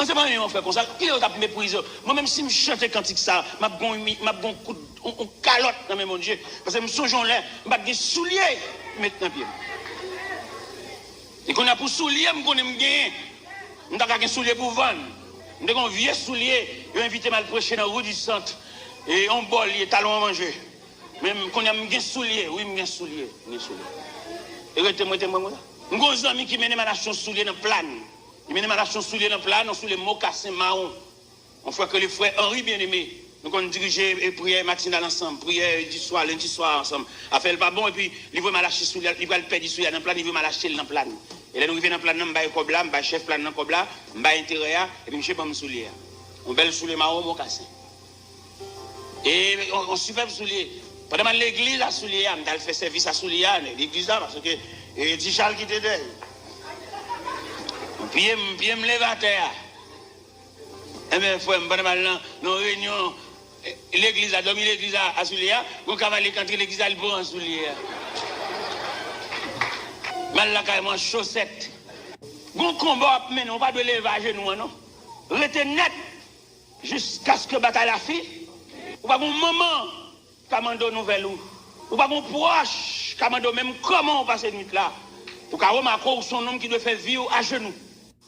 C'est pas un fait comme ça. Qui est méprisé? Moi-même, si je chante cantique ça, je bon coup de calotte dans mes mon Dieu. Parce que je me songe là, je vais des souliers maintenant pied. Et qu'on a pour souliers, je connais bien. Je n'ai un soulier pour vendre. Je un vieux soulier, je invité mal prêcher dans la rue du centre. Et on bol, il est talon à manger. Même quand il y a un soulier, oui, un soulier. Et retenez-moi, j'ai un ami qui mène ma nation soulier dans le plan. Il mène ma nation soulier dans le plan, on sous les mocassins marron. On voit que les frères Henri bien-aimé, nous avons dirigé et prière matinale ensemble, prière du soir, lundi soir ensemble. A fait le pas bon, et puis il veut m'allacher soulier, il va le perdre soulier dans le plan, il veut m'allacher dans le plan. Et là, nous arrivons dans le plan, nous avons Kobla, nous avons chef plan dans Kobla, nous avons intérieur, et puis monsieur pas me soulier. On belle soulier marron, mocassin. Et on superbe soulier. Pendant l'église, à soulier, on a fait service à soulier, l'église, parce que et dit Charles qui t'aide. Puis je me lève à terre. Et bien, il faut me dans nos réunions, l'église a dormi, l'église à soulier, on cavalier quand l'église a le bon en soulier. Mal la carrément chaussette. Bon combat, mais non, pas de lever à genoux, non. Restez net jusqu'à ce que bataille la fille. Ou pas bon moment, commando nouvelle ou pas bon proche, commando même comment on passe cette nuit là. Pour qu'à remarquer son homme qui doit faire vivre à genoux.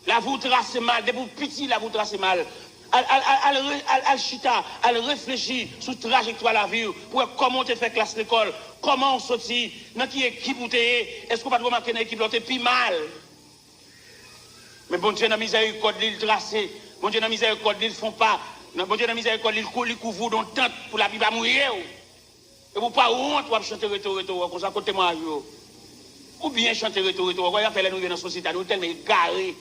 La vous trace mal, depuis petit la vous trace mal. Al chita, al réfléchir sur la trajectoire de la vie, pour comment tu fais classe l'école, comment on sortit, dans qui équipe où tu es, est-ce qu'on va te remarquer dans l'équipe où tu es plus mal. Mais bon Dieu, dans la miséricorde, il tracé, bon Dieu, dans la miséricorde, ils font pas, bon Dieu, dans la miséricorde, il couvre dans tente pour la vie pas mourir. Et vous pas honte pour chanter retour, comme ça, côté-moi, ou bien chanter retour, voyez, après, nous venons dans la société, nous tellement égarés.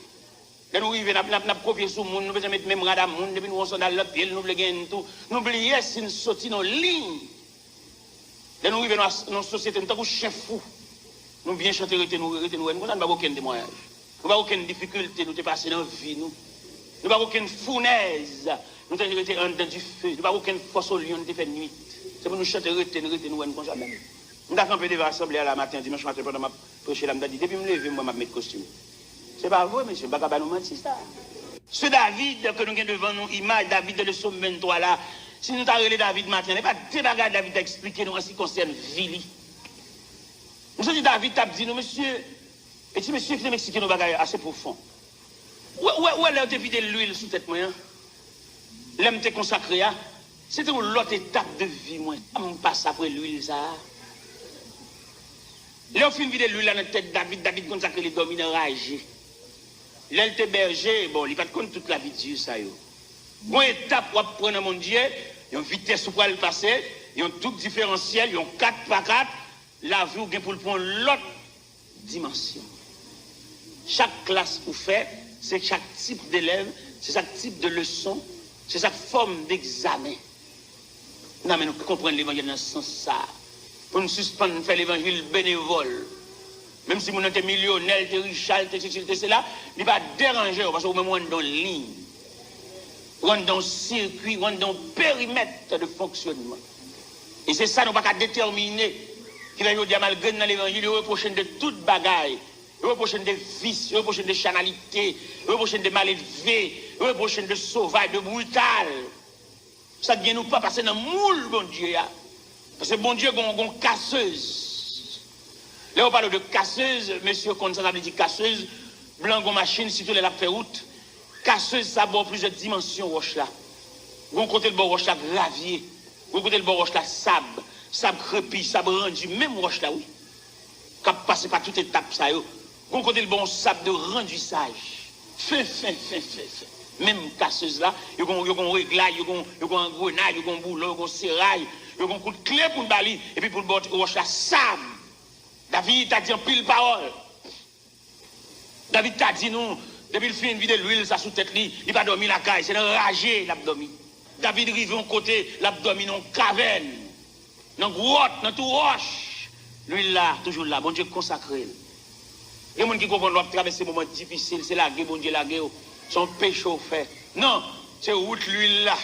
Là, nous arrivons, nous avons copié sur le monde, nous avons mettre même radar monde, depuis nous sommes dans le pied, nous voulons gagner tout. Nous oublions si nous sortons dans la ligne. Là, nous arrivons dans une société, nous sommes chef fou. Nous bien chanter, nous n'avons pas aucun témoignage. Nous n'avons aucune difficulté, nous sommes passés dans la vie, nous n'avons aucune fournaise, nous sommes restés en dedans du feu, nous n'avons aucune force au lion, nous avons fait nuit. C'est pour nous chanter, nous comme ça même. Nous avons campé devant l'assemblée à la matin, dimanche matin, pendant ma prêcher là, je me dis, depuis que je me lève, moi, je vais mettre costume. C'est pas vrai, monsieur, je ne vais pas nous mentir ça. Ce David que nous avons devant nous, image David de le Somme 23 là, si nous avons relé David matin, n'est pas deux bagages David expliqué nous en ce qui concerne Vili. Nous avons dit David t'a dit, nous, monsieur, et si monsieur qui nous explique nos bagages assez profonds. Où est-ce que tu as vidé l'huile sous tête, moi? L'homme t'est consacré, c'était l'autre étape de vie, moi. On passe après l'huile, ça. Là, on finit de vider l'huile dans la tête David consacré les dominants ragés. Là, il était berger, bon, il n'a pas de compte toute la vie de Dieu, ça. Une étape pour prendre mon Dieu, il y a une vitesse pour le passer, il y a un tout différentiel, il y a un 4x4, la vie ou pour le prendre l'autre dimension. Chaque classe pour faire, c'est chaque type d'élève, c'est chaque type de leçon, c'est chaque forme d'examen. Non, mais nous comprenons l'évangile dans ce sens-là. Pour nous suspendre, faire l'évangile bénévole. Même si nous sommes millionnaires, riches, c'est là, il ne va pas déranger parce que nous sommes dans la ligne. Nous sommes dans le circuit, nous sommes dans le périmètre de fonctionnement. Et c'est ça, nous ne pouvons pas déterminer qui va nous dire malgré dans l'évangile, il reproche de toute bagaille. Il reproche des vices, il reproche des chanalités, il reproche des mal élevés, il reproche de sauvage, de brutal. Ça ne vient nous pas passer dans le moule, bon Dieu. Parce que bon Dieu, on casseuse. Là, on parle de casseuse, monsieur Constant dit casseuse, blanc, machine, si tu les la fait route. Casseuse, ça a plusieurs dimensions, roche là. On côté le bord roche là, gravier. On côté le bord roche là, sable crépi, sable rendu, même roche là, oui. Quand passe par toute étape, ça, on côté le bon sable de rendissage. Fin. Même casseuse là, il y a un réglage, il y a un grenade, il y a un boulot, il y a un serrail, il y a un coup de clé pour le bali, et puis pour le bord roche là, sable. David t'a dit en pile parole. David t'a dit nous, depuis le fin de de l'huile, ça sous tête, il n'a pas dormi la caille, c'est enragé l'abdomen. David rive en côté, l'abdomen en caverne, dans grotte, dans tout roche. L'huile là, toujours là, bon Dieu consacré. Et les gens qui comprennent doivent traverser des moments difficiles, c'est la guerre, bon Dieu, la guerre, son péché au fait. Non, c'est route l'huile là.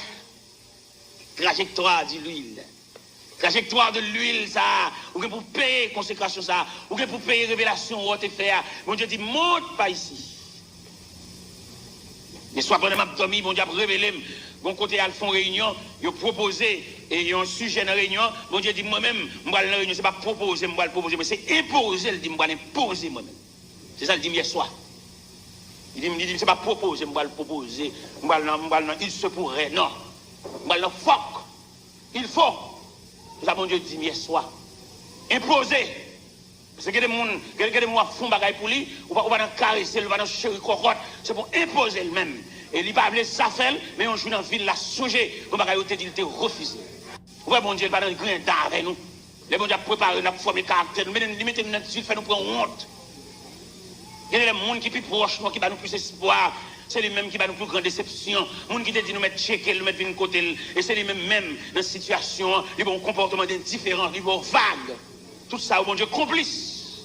Trajectoire de l'huile. Trajectoire de l'huile, ça, ou pour payer consécration, ça, ou pour payer révélation, ou te faire. Mon Dieu dit, monte pas ici. Et soit pendant ma dormi, mon Dieu a révélé, bon côté à fond réunion, il a proposé, et il y a un sujet dans la réunion, mon Dieu dit, moi-même, je vais dans la réunion, ce n'est pas proposer, je vais le proposer, mais c'est imposer, il dit, je vais l'imposer moi-même. C'est ça, il dit hier soir. Il dit, ce n'est pas proposer, je vais le proposer, il se pourrait, non. Je vais le fuck. Il faut. C'est ça, mon Dieu dit hier soir. Imposer. Parce que des gens font bagaille pour lui, ou va dans caresser, ou va dans chérir cocotte, c'est pour imposer le même. Et il va ça faire, mais on joue dans la ville, la songer, comme bagaille te dit, il te refusé. Ouais, mon Dieu, il va dans le grain avec nous. Les bon Dieu a préparé, nous formé caractère, nous mettons dans notre suite, fait nous prendre honte. Il y a des gens qui sont plus proches, qui va nous plus espoir. C'est lui-même qui va nous plus grande déception. Les gens qui te dit nous mettre checker, nous mettre une côté. Et c'est lui-même, même dans cette situation, ils ont un comportement indifférent, ils ont vague. Tout ça, mon Dieu, complice.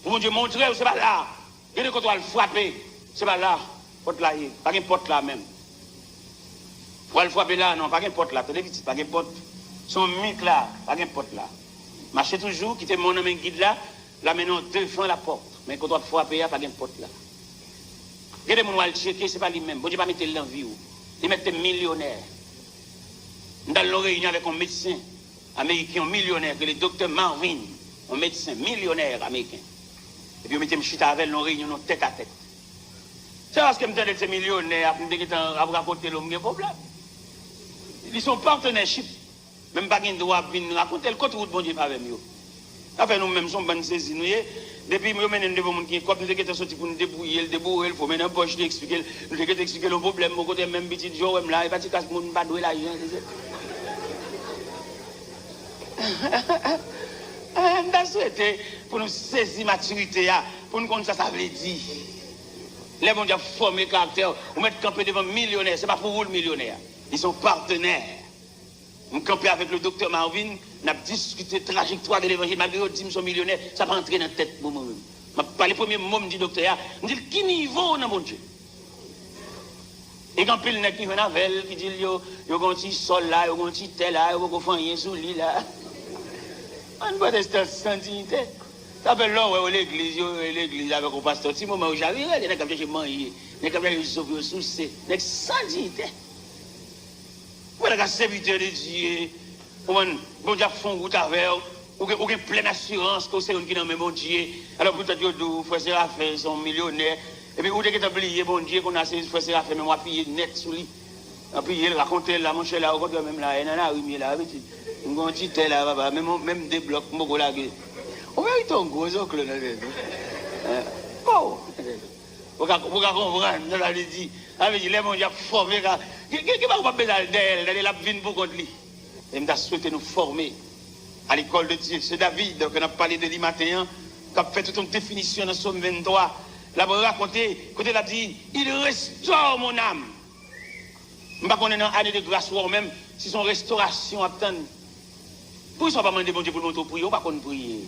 Mon Dieu, montrer, c'est pas là. Il y a des côtés à le frapper. C'est pas là. Porte là, pas une porte là même. Pour le frapper là, non, pas une porte là. T'es petit, pas une porte. Son mythe là, pas une porte là. Marchez toujours, quittez mon homme guide là, là maintenant devant la porte. Mais quand on frapper, pas une porte là. Il y a des gens qui checker, c'est pas lui-même. Bon Dieu, pas mettre l'envie. Il met des millionnaires. Dans la réunion avec un médecin américain millionnaire, que le docteur Marvin, un médecin millionnaire américain. Et puis, on mettait chute avec nos réunions tête à tête. C'est parce que je me dis que ces millionnaires, à raconter le problème. Ils sont partenaires. Même pas de droit de venir raconter le côté où bon Dieu pas avec nous. Enfin, nous-mêmes sommes bonnes saisies. Depuis que nous sommes devant les gens qui sont sortis pour nous débrouiller, il faut mettre un poche, nous expliquer le problème. Mon côté, même petit jour, là, il va se casser, il ne va pas l'argent. On a souhaité pour nous saisir maturité, pour nous connaître ça veut dire. Les gens qui ont formé le caractère, on met camper devant millionnaires, ce n'est pas pour vous le millionnaire. Ils sont partenaires. On campé avec le docteur Marvin, on a discuté de la trajectoire de l'évangile. Ma vie, dit sont millionnaires, ça va entrer dans la tête pour moi-même. Pas les premiers mots du docteur, je dis qui niveau dans mon Dieu. Et quand il y a qui vient avec elle, qui dit il y a un petit sol là, il y a un petit tel là, il y a un petit sous lit là. On ne peut pas sans dignité. Ça fait là où l'église avec le pasteur, si moment où j'arrive, il y a des gens qui mangent, il y a des gens qui sont sous-sous, sans dignité. Voilà qu'un serviteur de Dieu, bon Dieu font route avec ou une pleine assurance que c'est un qui n'a même bon Dieu. Alors peut-être que vous frère Séraphin sont millionnaires. Et puis vous avez oublié bon Dieu qu'on a ces frère Séraphin, mais on a payé net sous lui. On a payé, raconter là, mon cher là, on même là, il y en a oui, là, on a un petit tel là, même des blocs, on va on va être un gros oncle là. Bon, vous comprendre, on l'a dit. Avec les gens qui ont formé, qui va pas besoin d'elle, la vie pour contre lui. Et nous souhaité nous former à l'école de Dieu. C'est David, donc on a parlé de lui matin, qui a fait toute une définition dans Somme 23. Là, on a raconté, quand il a dit, il restaure mon âme. Je ne sais pas qu'on est dans l'année de grâce ou même, si son restauration attend. Pourquoi ils ne sont pas demandés bon Dieu pour nous prier, on ne va pas prier.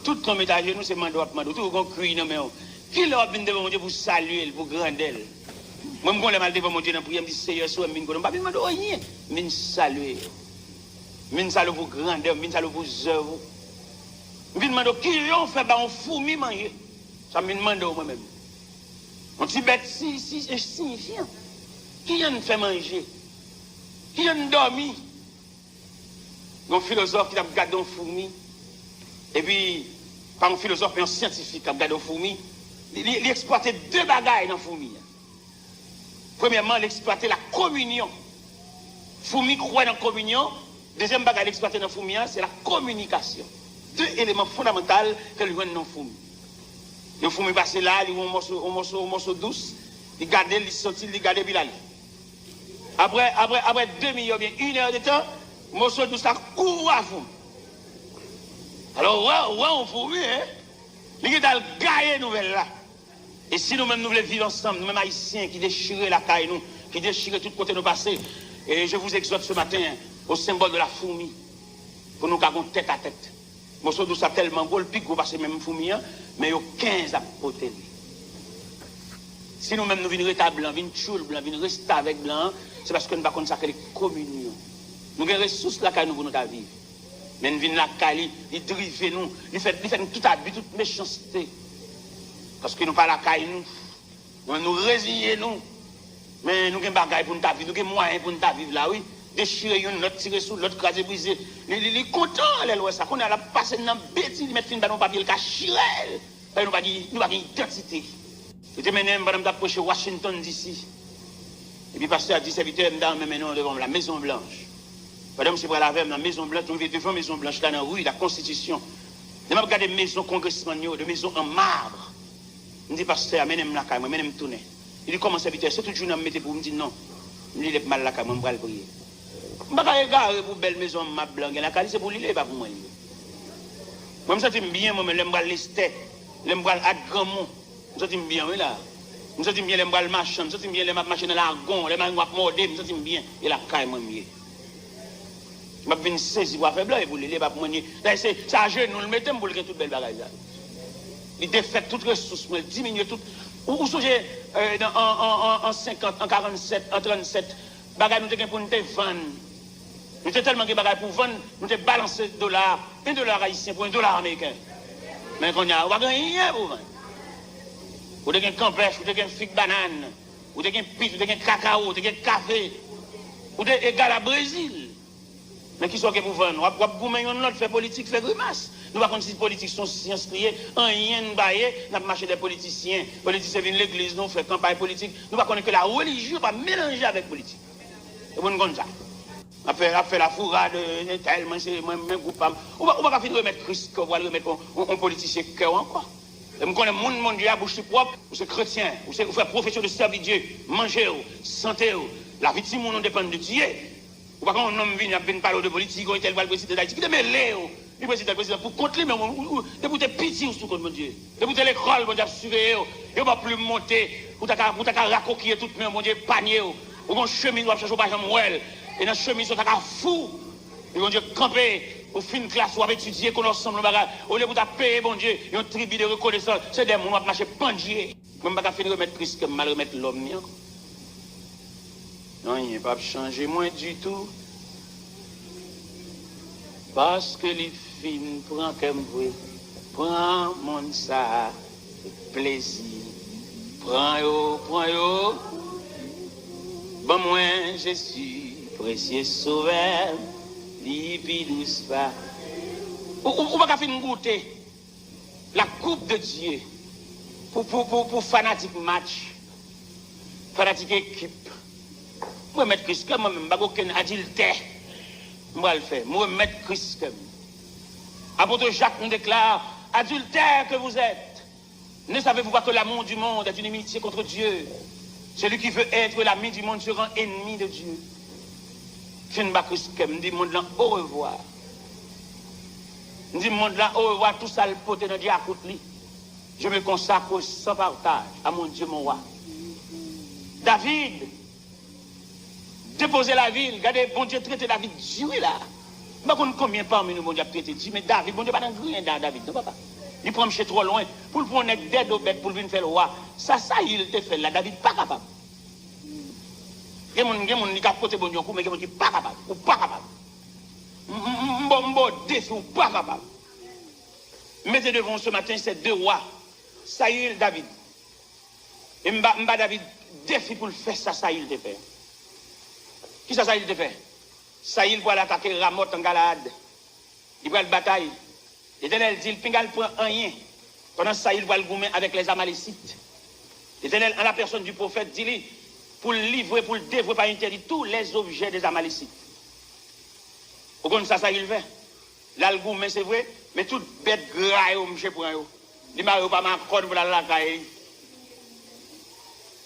Tout le monde est à genoux, c'est mandé à demander. Tout le monde crie dans main. Qui leur vient devant mon Dieu pour saluer, pour grandir. Moi, je me mal devant mon Dieu dans la prière, je me dis, Seigneur, je ne vais pas demander rien. Je saluer. Je salue pour grandeur, je salue pour œuvre. Je me demande qui ont fait un fourmi manger. Ça me demande moi-même. Un petit bête si signifiant. Qui en fait manger? Qui en dormi? Un philosophe qui a regardé un fourmi. Et puis, pas un philosophe, mais un scientifique qui a regardé un fourmi. Il exploitait deux bagailles dans la fourmi. Premièrement, il exploitait la communion. Fourmi croit dans la communion. Deuxième bagaille, il exploitait dans la fourmi, c'est la communication. Deux éléments fondamentaux que lui dans la fourmi. Le fourmi passe là, il a un morceau douce, il garde, il sortit, il garde, il allait. Après 2 minutes, bien 1 heure de temps, le morceau douce a couru à fond. Alors, ouais, on fourmi, hein? Il est dans le gaillé nouvelle là. Et si nous-mêmes nous voulons vivre ensemble, nous-mêmes haïtiens qui déchirent la caille, nous, qui déchirent tout côté nous passer, et je vous exhorte ce matin au symbole de la fourmi, pour nous garder tête à tête. Morceau d'eau ça tellement gros, le pic vous passez même foumian, mais il y a 15 à côté. Si nous-mêmes nous venons rester blanc, venons choule blanc, venons rester avec blanc, c'est parce que nous ne pouvons pas consacrer les communions. Nous avons des ressources là que nous voulons vivre. Mais nous venons là, ils drivent nous, ils font tout abus, toute méchanceté. Parce que nous pas la caille nous résignons nous. Mais nous avons des bagages pour nous vivre, nous avons des moyens pour nous vivre là, oui. Déchirer une, l'autre tirer sous, l'autre craser, briser. Il est content, les lois, ça. Qu'on a la passer dans le bêtise, mettre une ballon papier, le cacher. Nous pas une identité. Je te mène, madame, d'approcher Washington d'ici. Et puis, pasteur a dit, serviteur, maintenant, devant la Maison Blanche. Madame, c'est pour la veille, dans la Maison Blanche, on vient devant la Maison Blanche, là, dans la rue, la Constitution. Je regarde des maisons congressman, des maisons en marbre. Je dis, pasteur, amenez-moi la caille, amenez-moi tourner. Il dit, comment serviteur, c'est tout le jour, me mettez pour me dire non. Je dis, mal la caille, je vais le prier. Je ne vais pas regarder pour belle maison, ma blanche, la caille, c'est pour l'île, pas pour moi. Moi, je me sens bien, moi, je vais l'ester, je vais être grand mot. Je me sens bien, oui, là. Je me sens bien, je vais le machin, je me sens bien, je vais marcher dans l'argon, je vais morder, je me sens bien, et la caille, moi, mieux. Je vais venir saisir pour faire blanc, et pour l'île, pas pour moi. C'est à genoux, nous le mettons pour le toute belle bagaille. Il défait toutes les ressources, il diminue tout. Ou songez, en 50, en 47, en 37, bagaille nous avons pour nous vendre. Nous avons tellement de bagages pour vendre, nous avons balancé $1 haïtien pour $1 américain. Mais quand il y a, on va rien pour vendre. Vous avez un campèche, vous avez un figue banane, vous avez un pit, vous avez un cacao, vous avez un café, vous avez égal à Brésil. Mais qui sont pour vendre? Vous avez un autre fait politique, fait grimace. Nous ne pouvons pas si les politiques sont sciences liées, rien ne bailler, nous avons marché des politiciens. Les politiciens viennent de l'église, nous faisons campagne politique. Nous ne pouvons pas que la religion va mélanger avec la politique. C'est bon comme ça. On fait la fourrade, tellement, c'est même groupe. On va pas finir de remettre Christ, on va remettre un politicien cœur encore. Et je connais mon Dieu à bouche propre, ou c'est chrétien, ou c'est profession de servir Dieu, manger, santé, la vie de Simon dépend de Dieu. Ou pas quand un homme vient parler de politique, ou tel le président d'Haïti, il est mêlé, le président pour contre lui, mais de pour tes pitié sous contre mon Dieu. De pour l'école, mon Dieu, surveiller, et on va plus monter, ou t'as qu'à racoquiller tout le monde, mon Dieu, panier, ou mon chemin, ou va chercher au bâtiment, et dans le chemin, ils sont fous. Ils vont dire camper, au fin de classe, ou avec étudier, qu'on ensemble, au lieu de payer, bon Dieu, ils ont une tribu de reconnaissance. C'est des gens qui vont marcher pendier. Même pas finir de remettre Christ comme mal remettre l'homme. Non, il n'y a pas changé moins du tout. Parce que les filles prennent comme vous, prends mon ça, plaisir. Prends yo. Bon, moi, je suis précieux sauveur, lipi douce pas. Ou pas faire goûter la coupe de Dieu pour fanatique match, fanatique équipe. Moi, mettre Christ comme moi-même, pas aucun adultère. Moi, le faire. Moi, mettre Christ comme. Apôtre Jacques nous déclare, adultère que vous êtes, ne savez-vous pas que l'amour du monde est une inimitié contre Dieu? Celui qui veut être l'ami du monde se rend ennemi de Dieu. Fin de Christ comme, dit monde là, au revoir. Dit monde là, au revoir, tout ça le poté dans Dieu à côté. Je me consacre sans partage à mon Dieu, mon roi. David, déposer la ville, regardez, bon Dieu traiter David Dieu là. Je ne sais pas combien parmi nous, bon Dieu, traiter Dieu, mais David, bon Dieu, pas dans rien dans David, non, papa. Il prend chez trop loin, pour le prendre d'aide aux bêtes, pour venir faire le roi. Ça, il te fait là, David, pas capable. Il y a des gens qui ont côté bon Dieu, mais il y a des gens qui sont pas capables, ou pas capables. Bon défi, ou pas capable. Mettez devant ce matin ces deux rois, Saül, David. Et Mba David, défi pour le faire ça, Saül te fait. Qui ça, Saül te fait? Saül va l'attaquer Ramoth en Galade. Il va le bataille. L'Éternel dit, le pingal prend rien. Pendant ça, il va le goumer avec les Amalécites. L'Éternel, en la personne du prophète, dit, pour le livrer, pour le dévouer, par interdit tous les objets des Amalécites. Au compte ça, il fait. Là, le goumer, c'est vrai, mais toute bête graille au monsieur pour un. Il m'a pas ma corde pour la caille.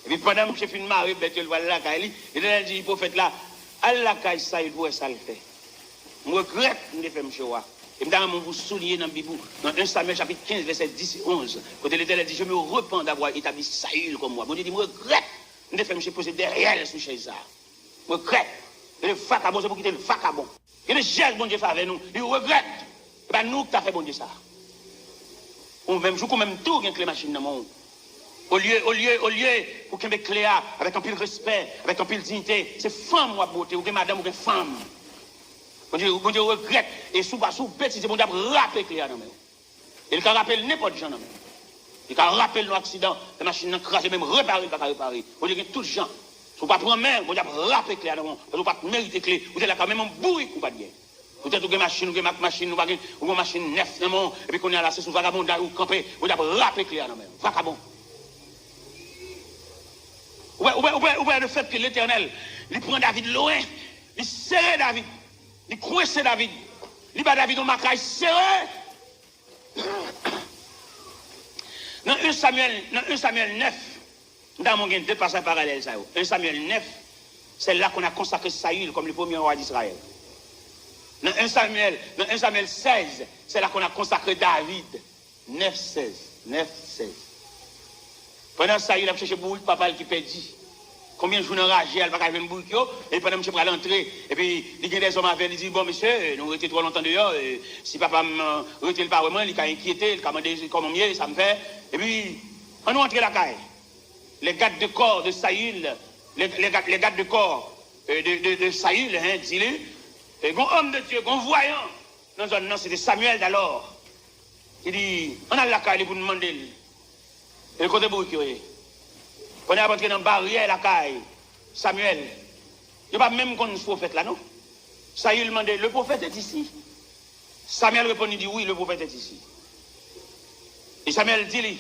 Et puis pendant que monsieur fait une marée, bête, il va la caille. L'Éternel dit, le prophète là, à la caille, ça, il doit ça le fait. Je regrette de faire monsieur roi. Et maintenant, vous soulignez dans la Bible, dans 1 Samuel chapitre 15, verset 10 et 11, quand l'Éternel dit, je me repens d'avoir établi Saül comme moi. Mon Dieu dit, je regrette de faire me poser derrière sous chez ça. Je regrette. Et le vagabond, c'est pour quitter le vagabond. Et le gel, mon Dieu, fait avec nous. Il regrette. Et bien nous qui t'as fait bon Dieu ça. Ou même jour, même tout, il y a les machines dans le monde. Au lieu, pour qu'il y ait Cléa, avec un pile respect, avec un pile dignité, c'est femme ou à beauté, ou que madame ou que femme. Bon Dieu regrette, et sous bête, c'est bon Dieu rappeler Cléa dans le monde. Il can rappeler n'importe qui dans le monde. Il can rappeler l'accident, la machine n'a crasé, même réparer, pas réparer. Bon Dieu, tout gens. Si vous ne prendre main, vous avez rappelé Cléa dans le monde. Vous n'avez pas mérité clé, vous êtes là quand même un bourrique ou pas de bien. Peut-être que vous avez une machine, ou une machine neuf dans le monde, et puis qu'on est là, c'est sous vagabond, ou campé, vous avez rappelé Cléa dans le monde. Vagabond. Ou bien le fait que l'Éternel, il prend David loin, il serre David, il coince David, il bat David au macaille serré. Dans 1 Samuel 9, nous avons deux passages parallèles. 1 Samuel 9, c'est là qu'on a consacré Saül comme le premier roi d'Israël. Dans 1 Samuel 16, c'est là qu'on a consacré David. 9, 16. Pendant ça, il a cherché beaucoup de papa qui perdit. Combien de jours enragés, elle va arriver un bouquet, et pendant que je prends l'entrée, et puis il y a des hommes avec, il dit, bon monsieur, nous restons trop longtemps dehors, si papa me retient pas vraiment, il a inquiété, il a demandé comment mieux, ça me fait, et puis, on nous entre la caille. Les gardes de corps de Saül, les gardes de corps de Saül, hein, dis-le, un homme de Dieu, un voyant, non, c'était Samuel d'alors. Il dit, on a la caille pour nous demander. Et le côté bouquet, on est rentré dans la barrière la caille. Samuel, il n'y a pas même qu'on ce prophète là, non? Saül demandait, le prophète est ici. Samuel répond, il dit, oui, le prophète est ici. Et Samuel dit,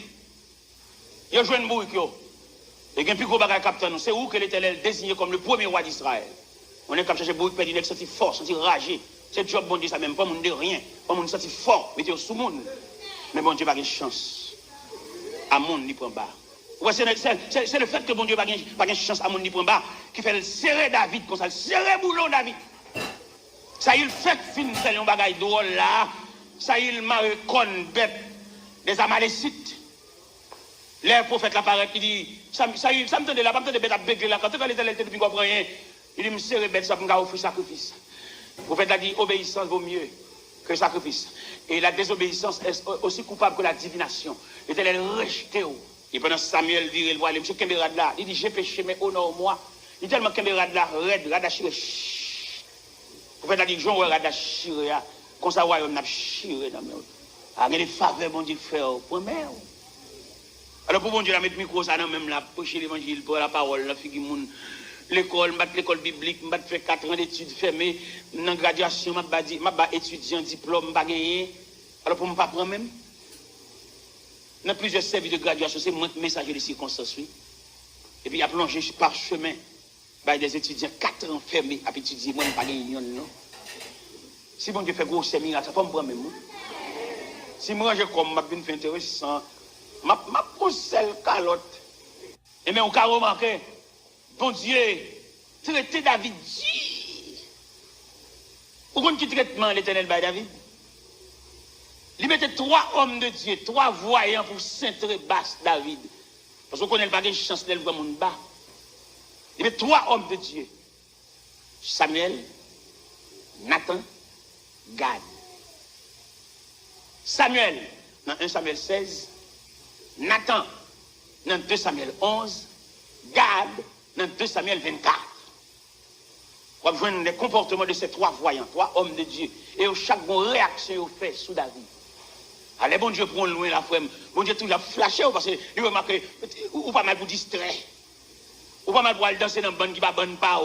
il y a joué une bouquet. Et il y a un plus gros bagage capitaine. C'est où que l'Éternel désigné comme le premier roi d'Israël. On est comme chercher bouquet, il est senti fort, senti ragé. C'est job bon Dieu, ça même pas mon de rien. Pas mon senti fort, mais sous monde. Mais bon Dieu, pas de chance. À mon ni prend bas. C'est le fait que bon Dieu n'a pas de chance à mon ni prend bas qui fait le serrer David comme ça, le serrer boulon David. Ça il fait fin c'est un bagage drôle là. Ça il m'a bête des Amalécites. Les prophètes l'apparaît qui dit ça me tendait là, pas me tendait bête à bégler là quand tu vas l'éternel depuis comprend rien. Il dit me serrer bête ça pour offrir sacrifice. Le prophète a dit obéissance vaut mieux que sacrifice. Et la désobéissance est aussi coupable que la divination. L'Éternel rejeté. Et pendant Samuel dit, il voit le monsieur Kemberad là, il dit, j'ai péché, mais honore-moi. Il dit tellement Kemberad là, Radachiré. Le prophète a dit, Jean Radachiré, comme ça, on a chiré dans le monde. Ah, il y a des faveurs, bon Dieu, faire pour mère. Alors, pour bon Dieu, la mettre micro, ça, non, même là, prêcher l'évangile, pour la parole, la figure, l'école, l'école biblique, je fait 4 ans d'études fermées, dans la graduation, je étudiant, diplôme, je gagné. Alors pour ne pas prendre même, dans plusieurs services de graduation, c'est moi messager des circonstances. Oui. Et puis il a plongé par chemin des étudiants 4 ans fermés à étudier, moi je ne pas gagné, non. Si bon Dieu fait gros séminaire, ça ne peut pas me prendre même. Si moi je comme, je suis intéressant, je pose celle calotte. Et mais on a remarqué, bon Dieu, traiter David dit. Vous connaissez qui traitement l'Éternel par David? Il mettait 3 hommes de Dieu, 3 voyants pour cintrer basse David. Parce qu'on connaît pas de chance d'elle voir mon bas. Il met 3 hommes de Dieu. Samuel, Nathan, Gad. Samuel, dans 1 Samuel 16, Nathan, dans 2 Samuel 11, Gad, dans 2 Samuel 24. On va voir les comportements de ces 3 voyants, 3 hommes de Dieu. Et chaque réaction fait sous David. Allez, bon Dieu, prend loin la frère. Bon Dieu, tout a flashé parce qu'il remarque, ou pas mal pour distraire. Ou pas mal pour aller danser dans une bonne qui va bonne pas.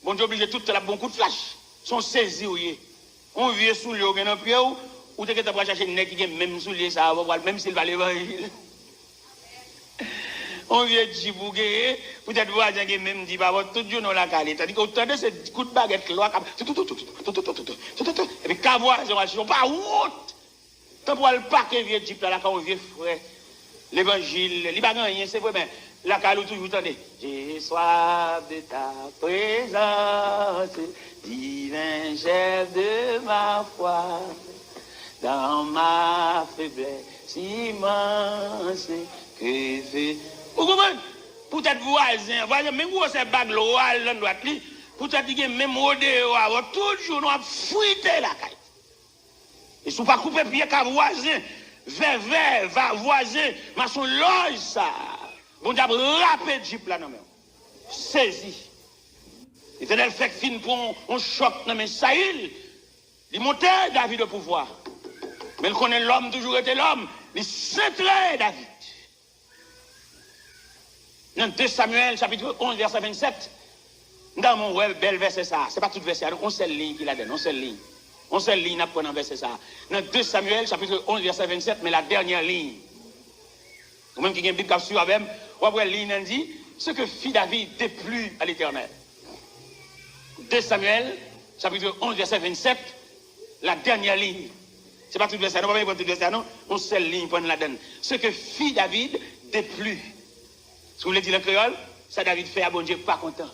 Bon Dieu, obligé tout la bon coup de flash. Sont saisis, oui. On vient sous le haut, on pied ou tu vas chercher une nez qui est même sous les ça, même s'il va l'évangile. On vient djibouguer, peut-être voisin qui même dit, bah, tout Dieu dans la calée. C'est-à-dire qu'autant de ces coups de baguette, là, et puis, cavois, ils sont pas route. Tant pour le paquet vieux type là, quand on vient frère, l'évangile, il va rien, c'est vrai, mais la calou toujours tendez. J'ai soif de ta présence, divin chef de ma foi, dans ma faiblesse immense, que fait. Vous comprenez? Peut-être voisin, même vous avez bague l'oral dans droite, peut-être que même au dehors, toujours nous avons fruité la caille. Et Si vous pas couper pied qu'à voisin, vers, va voisin, mais son loge ça. Bon diable, rapide Jeep là, non, mais. Saisi. L'Éternel fait fin pour un choc, non, mais Saïl, il montait David au pouvoir. Mais il connaît l'homme, toujours été l'homme. Il centrait David. Dans 2 Samuel, chapitre 11, verset 27, dans mon bel verset ça, c'est pas tout verset, on seule ligne qu'il a donné, on seule ligne. On seule ligne, n'a pas dans verset ça. Dans 2 Samuel, chapitre 11, verset 27, mais la dernière ligne. Ou même qui a une Bible sur avec, ou après la ligne dit, ce que fit David déplut à l'Éternel. 2 Samuel, chapitre 11, verset 27, la dernière ligne. C'est pas tout verset, non, pas tout verset, non, on seule ligne pour la donne. Ce que fit David déplut. Si vous voulez dire le créole, ça David fait à bon Dieu pas content.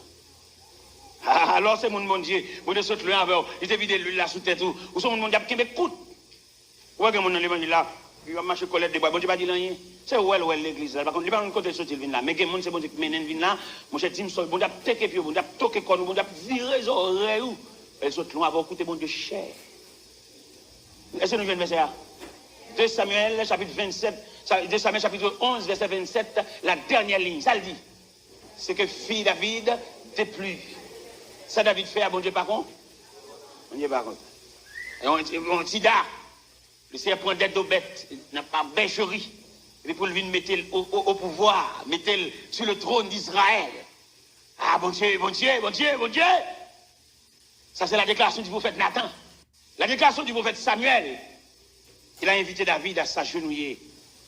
Ah, alors c'est mon bon Dieu, vous de sauter loin avec, il te vide l'huile là sous tête ou son mon Dieu qui m'écoute. Ou est-ce que mon l'évangile là, il va marcher colère de bois, bon Dieu pas dire rien. C'est où l'église là, par contre, il va côté sortir vin là, mais que mon c'est bon Dieu qui mène vin là, mon cher Tim bon Dieu teke pied, bon Dieu toquer corps, bon Dieu virer les oreilles ou elle saute loin avec écouter bon Dieu cher. Est-ce que nous venons verset là? 2 Samuel chapitre 27, 2 Samuel chapitre 11 verset 27, la dernière ligne, ça le dit. C'est que fit David déplut. Ça David fait à bon Dieu par contre? Bon Dieu par contre. Et on dit là, le Seigneur prend des bêtes, n'a pas bêcherie. Et puis pour le venir mettre au pouvoir, mettre sur le trône d'Israël. Ah bon Dieu, bon Dieu, bon Dieu, bon Dieu. Ça c'est la déclaration du prophète Nathan. La déclaration du prophète Samuel. Il a invité David à s'agenouiller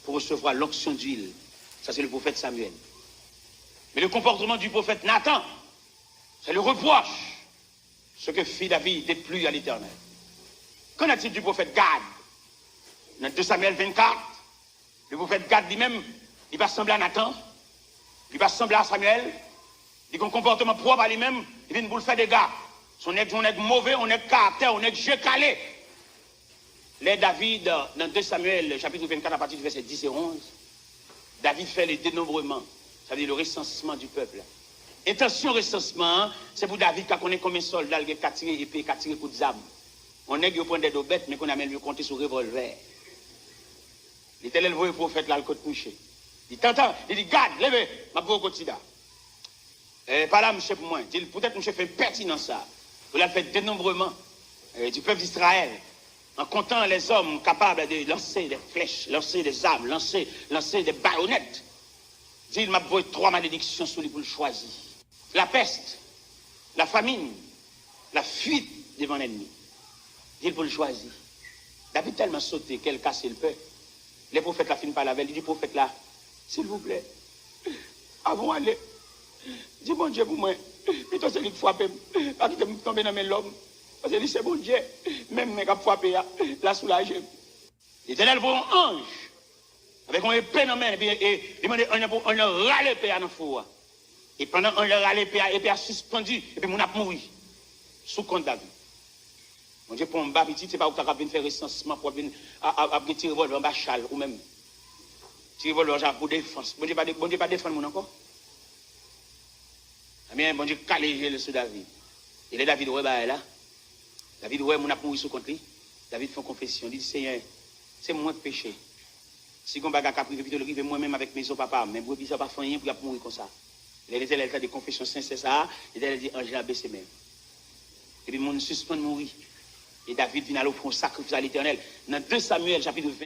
pour recevoir l'onction d'huile. Ça, c'est le prophète Samuel. Mais le comportement du prophète Nathan, c'est le reproche. Ce que fit David déplut à l'Éternel. Qu'en a-t-il du prophète Gad? Dans 2 Samuel 24, le prophète Gad lui-même, il va sembler à Nathan, il va sembler à Samuel, il a un comportement propre à lui-même, il vient pour le faire des gars. On est mauvais, on est caractère, on est jeu calé. Les David, dans 2 Samuel, chapitre 24, à partir du verset 10 et 11, David fait le dénombrement, ça veut dire le recensement du peuple. Intention recensement, c'est pour David qui connaît combien de soldats qui ont tiré épée, qui ont tiré coup de zame. On est qui prend des bêtes, mais qu'on a même lui compter sur revolver. L'Éternel voit le prophète là, le côté couché. Il t'entend, il dit, garde, levez, ma pauvre quotidien. Pas là, monsieur, pour moi. Peut-être monsieur fait pertinent ça. Vous l'avez fait dénombrement du peuple d'Israël. En comptant les hommes capables de lancer des flèches, lancer des armes, lancer des baïonnettes. Il m'a envoyé 3 malédictions sur lui pour le choisir. La peste, la famine, la fuite devant l'ennemi. Il pour le choisir. David tellement sauté qu'elle casse le peu. Les prophètes la fin par la veille. Il dit, prophète là, s'il vous plaît, avant d'aller, dis bon Dieu pour moi, plutôt c'est lui qui frappe, pas qu'il me tombe dans mes lommes. Parce que c'est bon Dieu, même mes cap frappé, la soulage. L'Éternel voit un ange, avec une épée dans la main, et il m'a dit, on a râlé l'épée dans le four. Et pendant qu'on a râlé l'épée a suspendu, et puis on a mouru, sous compte David. Mon Dieu, pour un bas petit, c'est pas où tu as venir faire recensement pour venir à tirer revolver en bas châle, ou même tirer revolver pour défense. Bon Dieu, pas défendre mon encore. Mais bon Dieu, calé sur David. Et les David, ouais, bah là. David, ouais, mon a mouru sous compte lui. David fait une confession. Il dit, Seigneur, c'est moi qui péché. Si on bagarre privé, puis le moi-même avec mes autres papas, mais moi, ça pas fait rien pour mourir comme ça. Il a dit, des confessions sincères, ça. Il a dit, Angèle a baissé même. Et puis, mon suspend de mourir. Et David vient à l'offre un sacrifice à l'Éternel. Dans 2 Samuel, chapitre 20.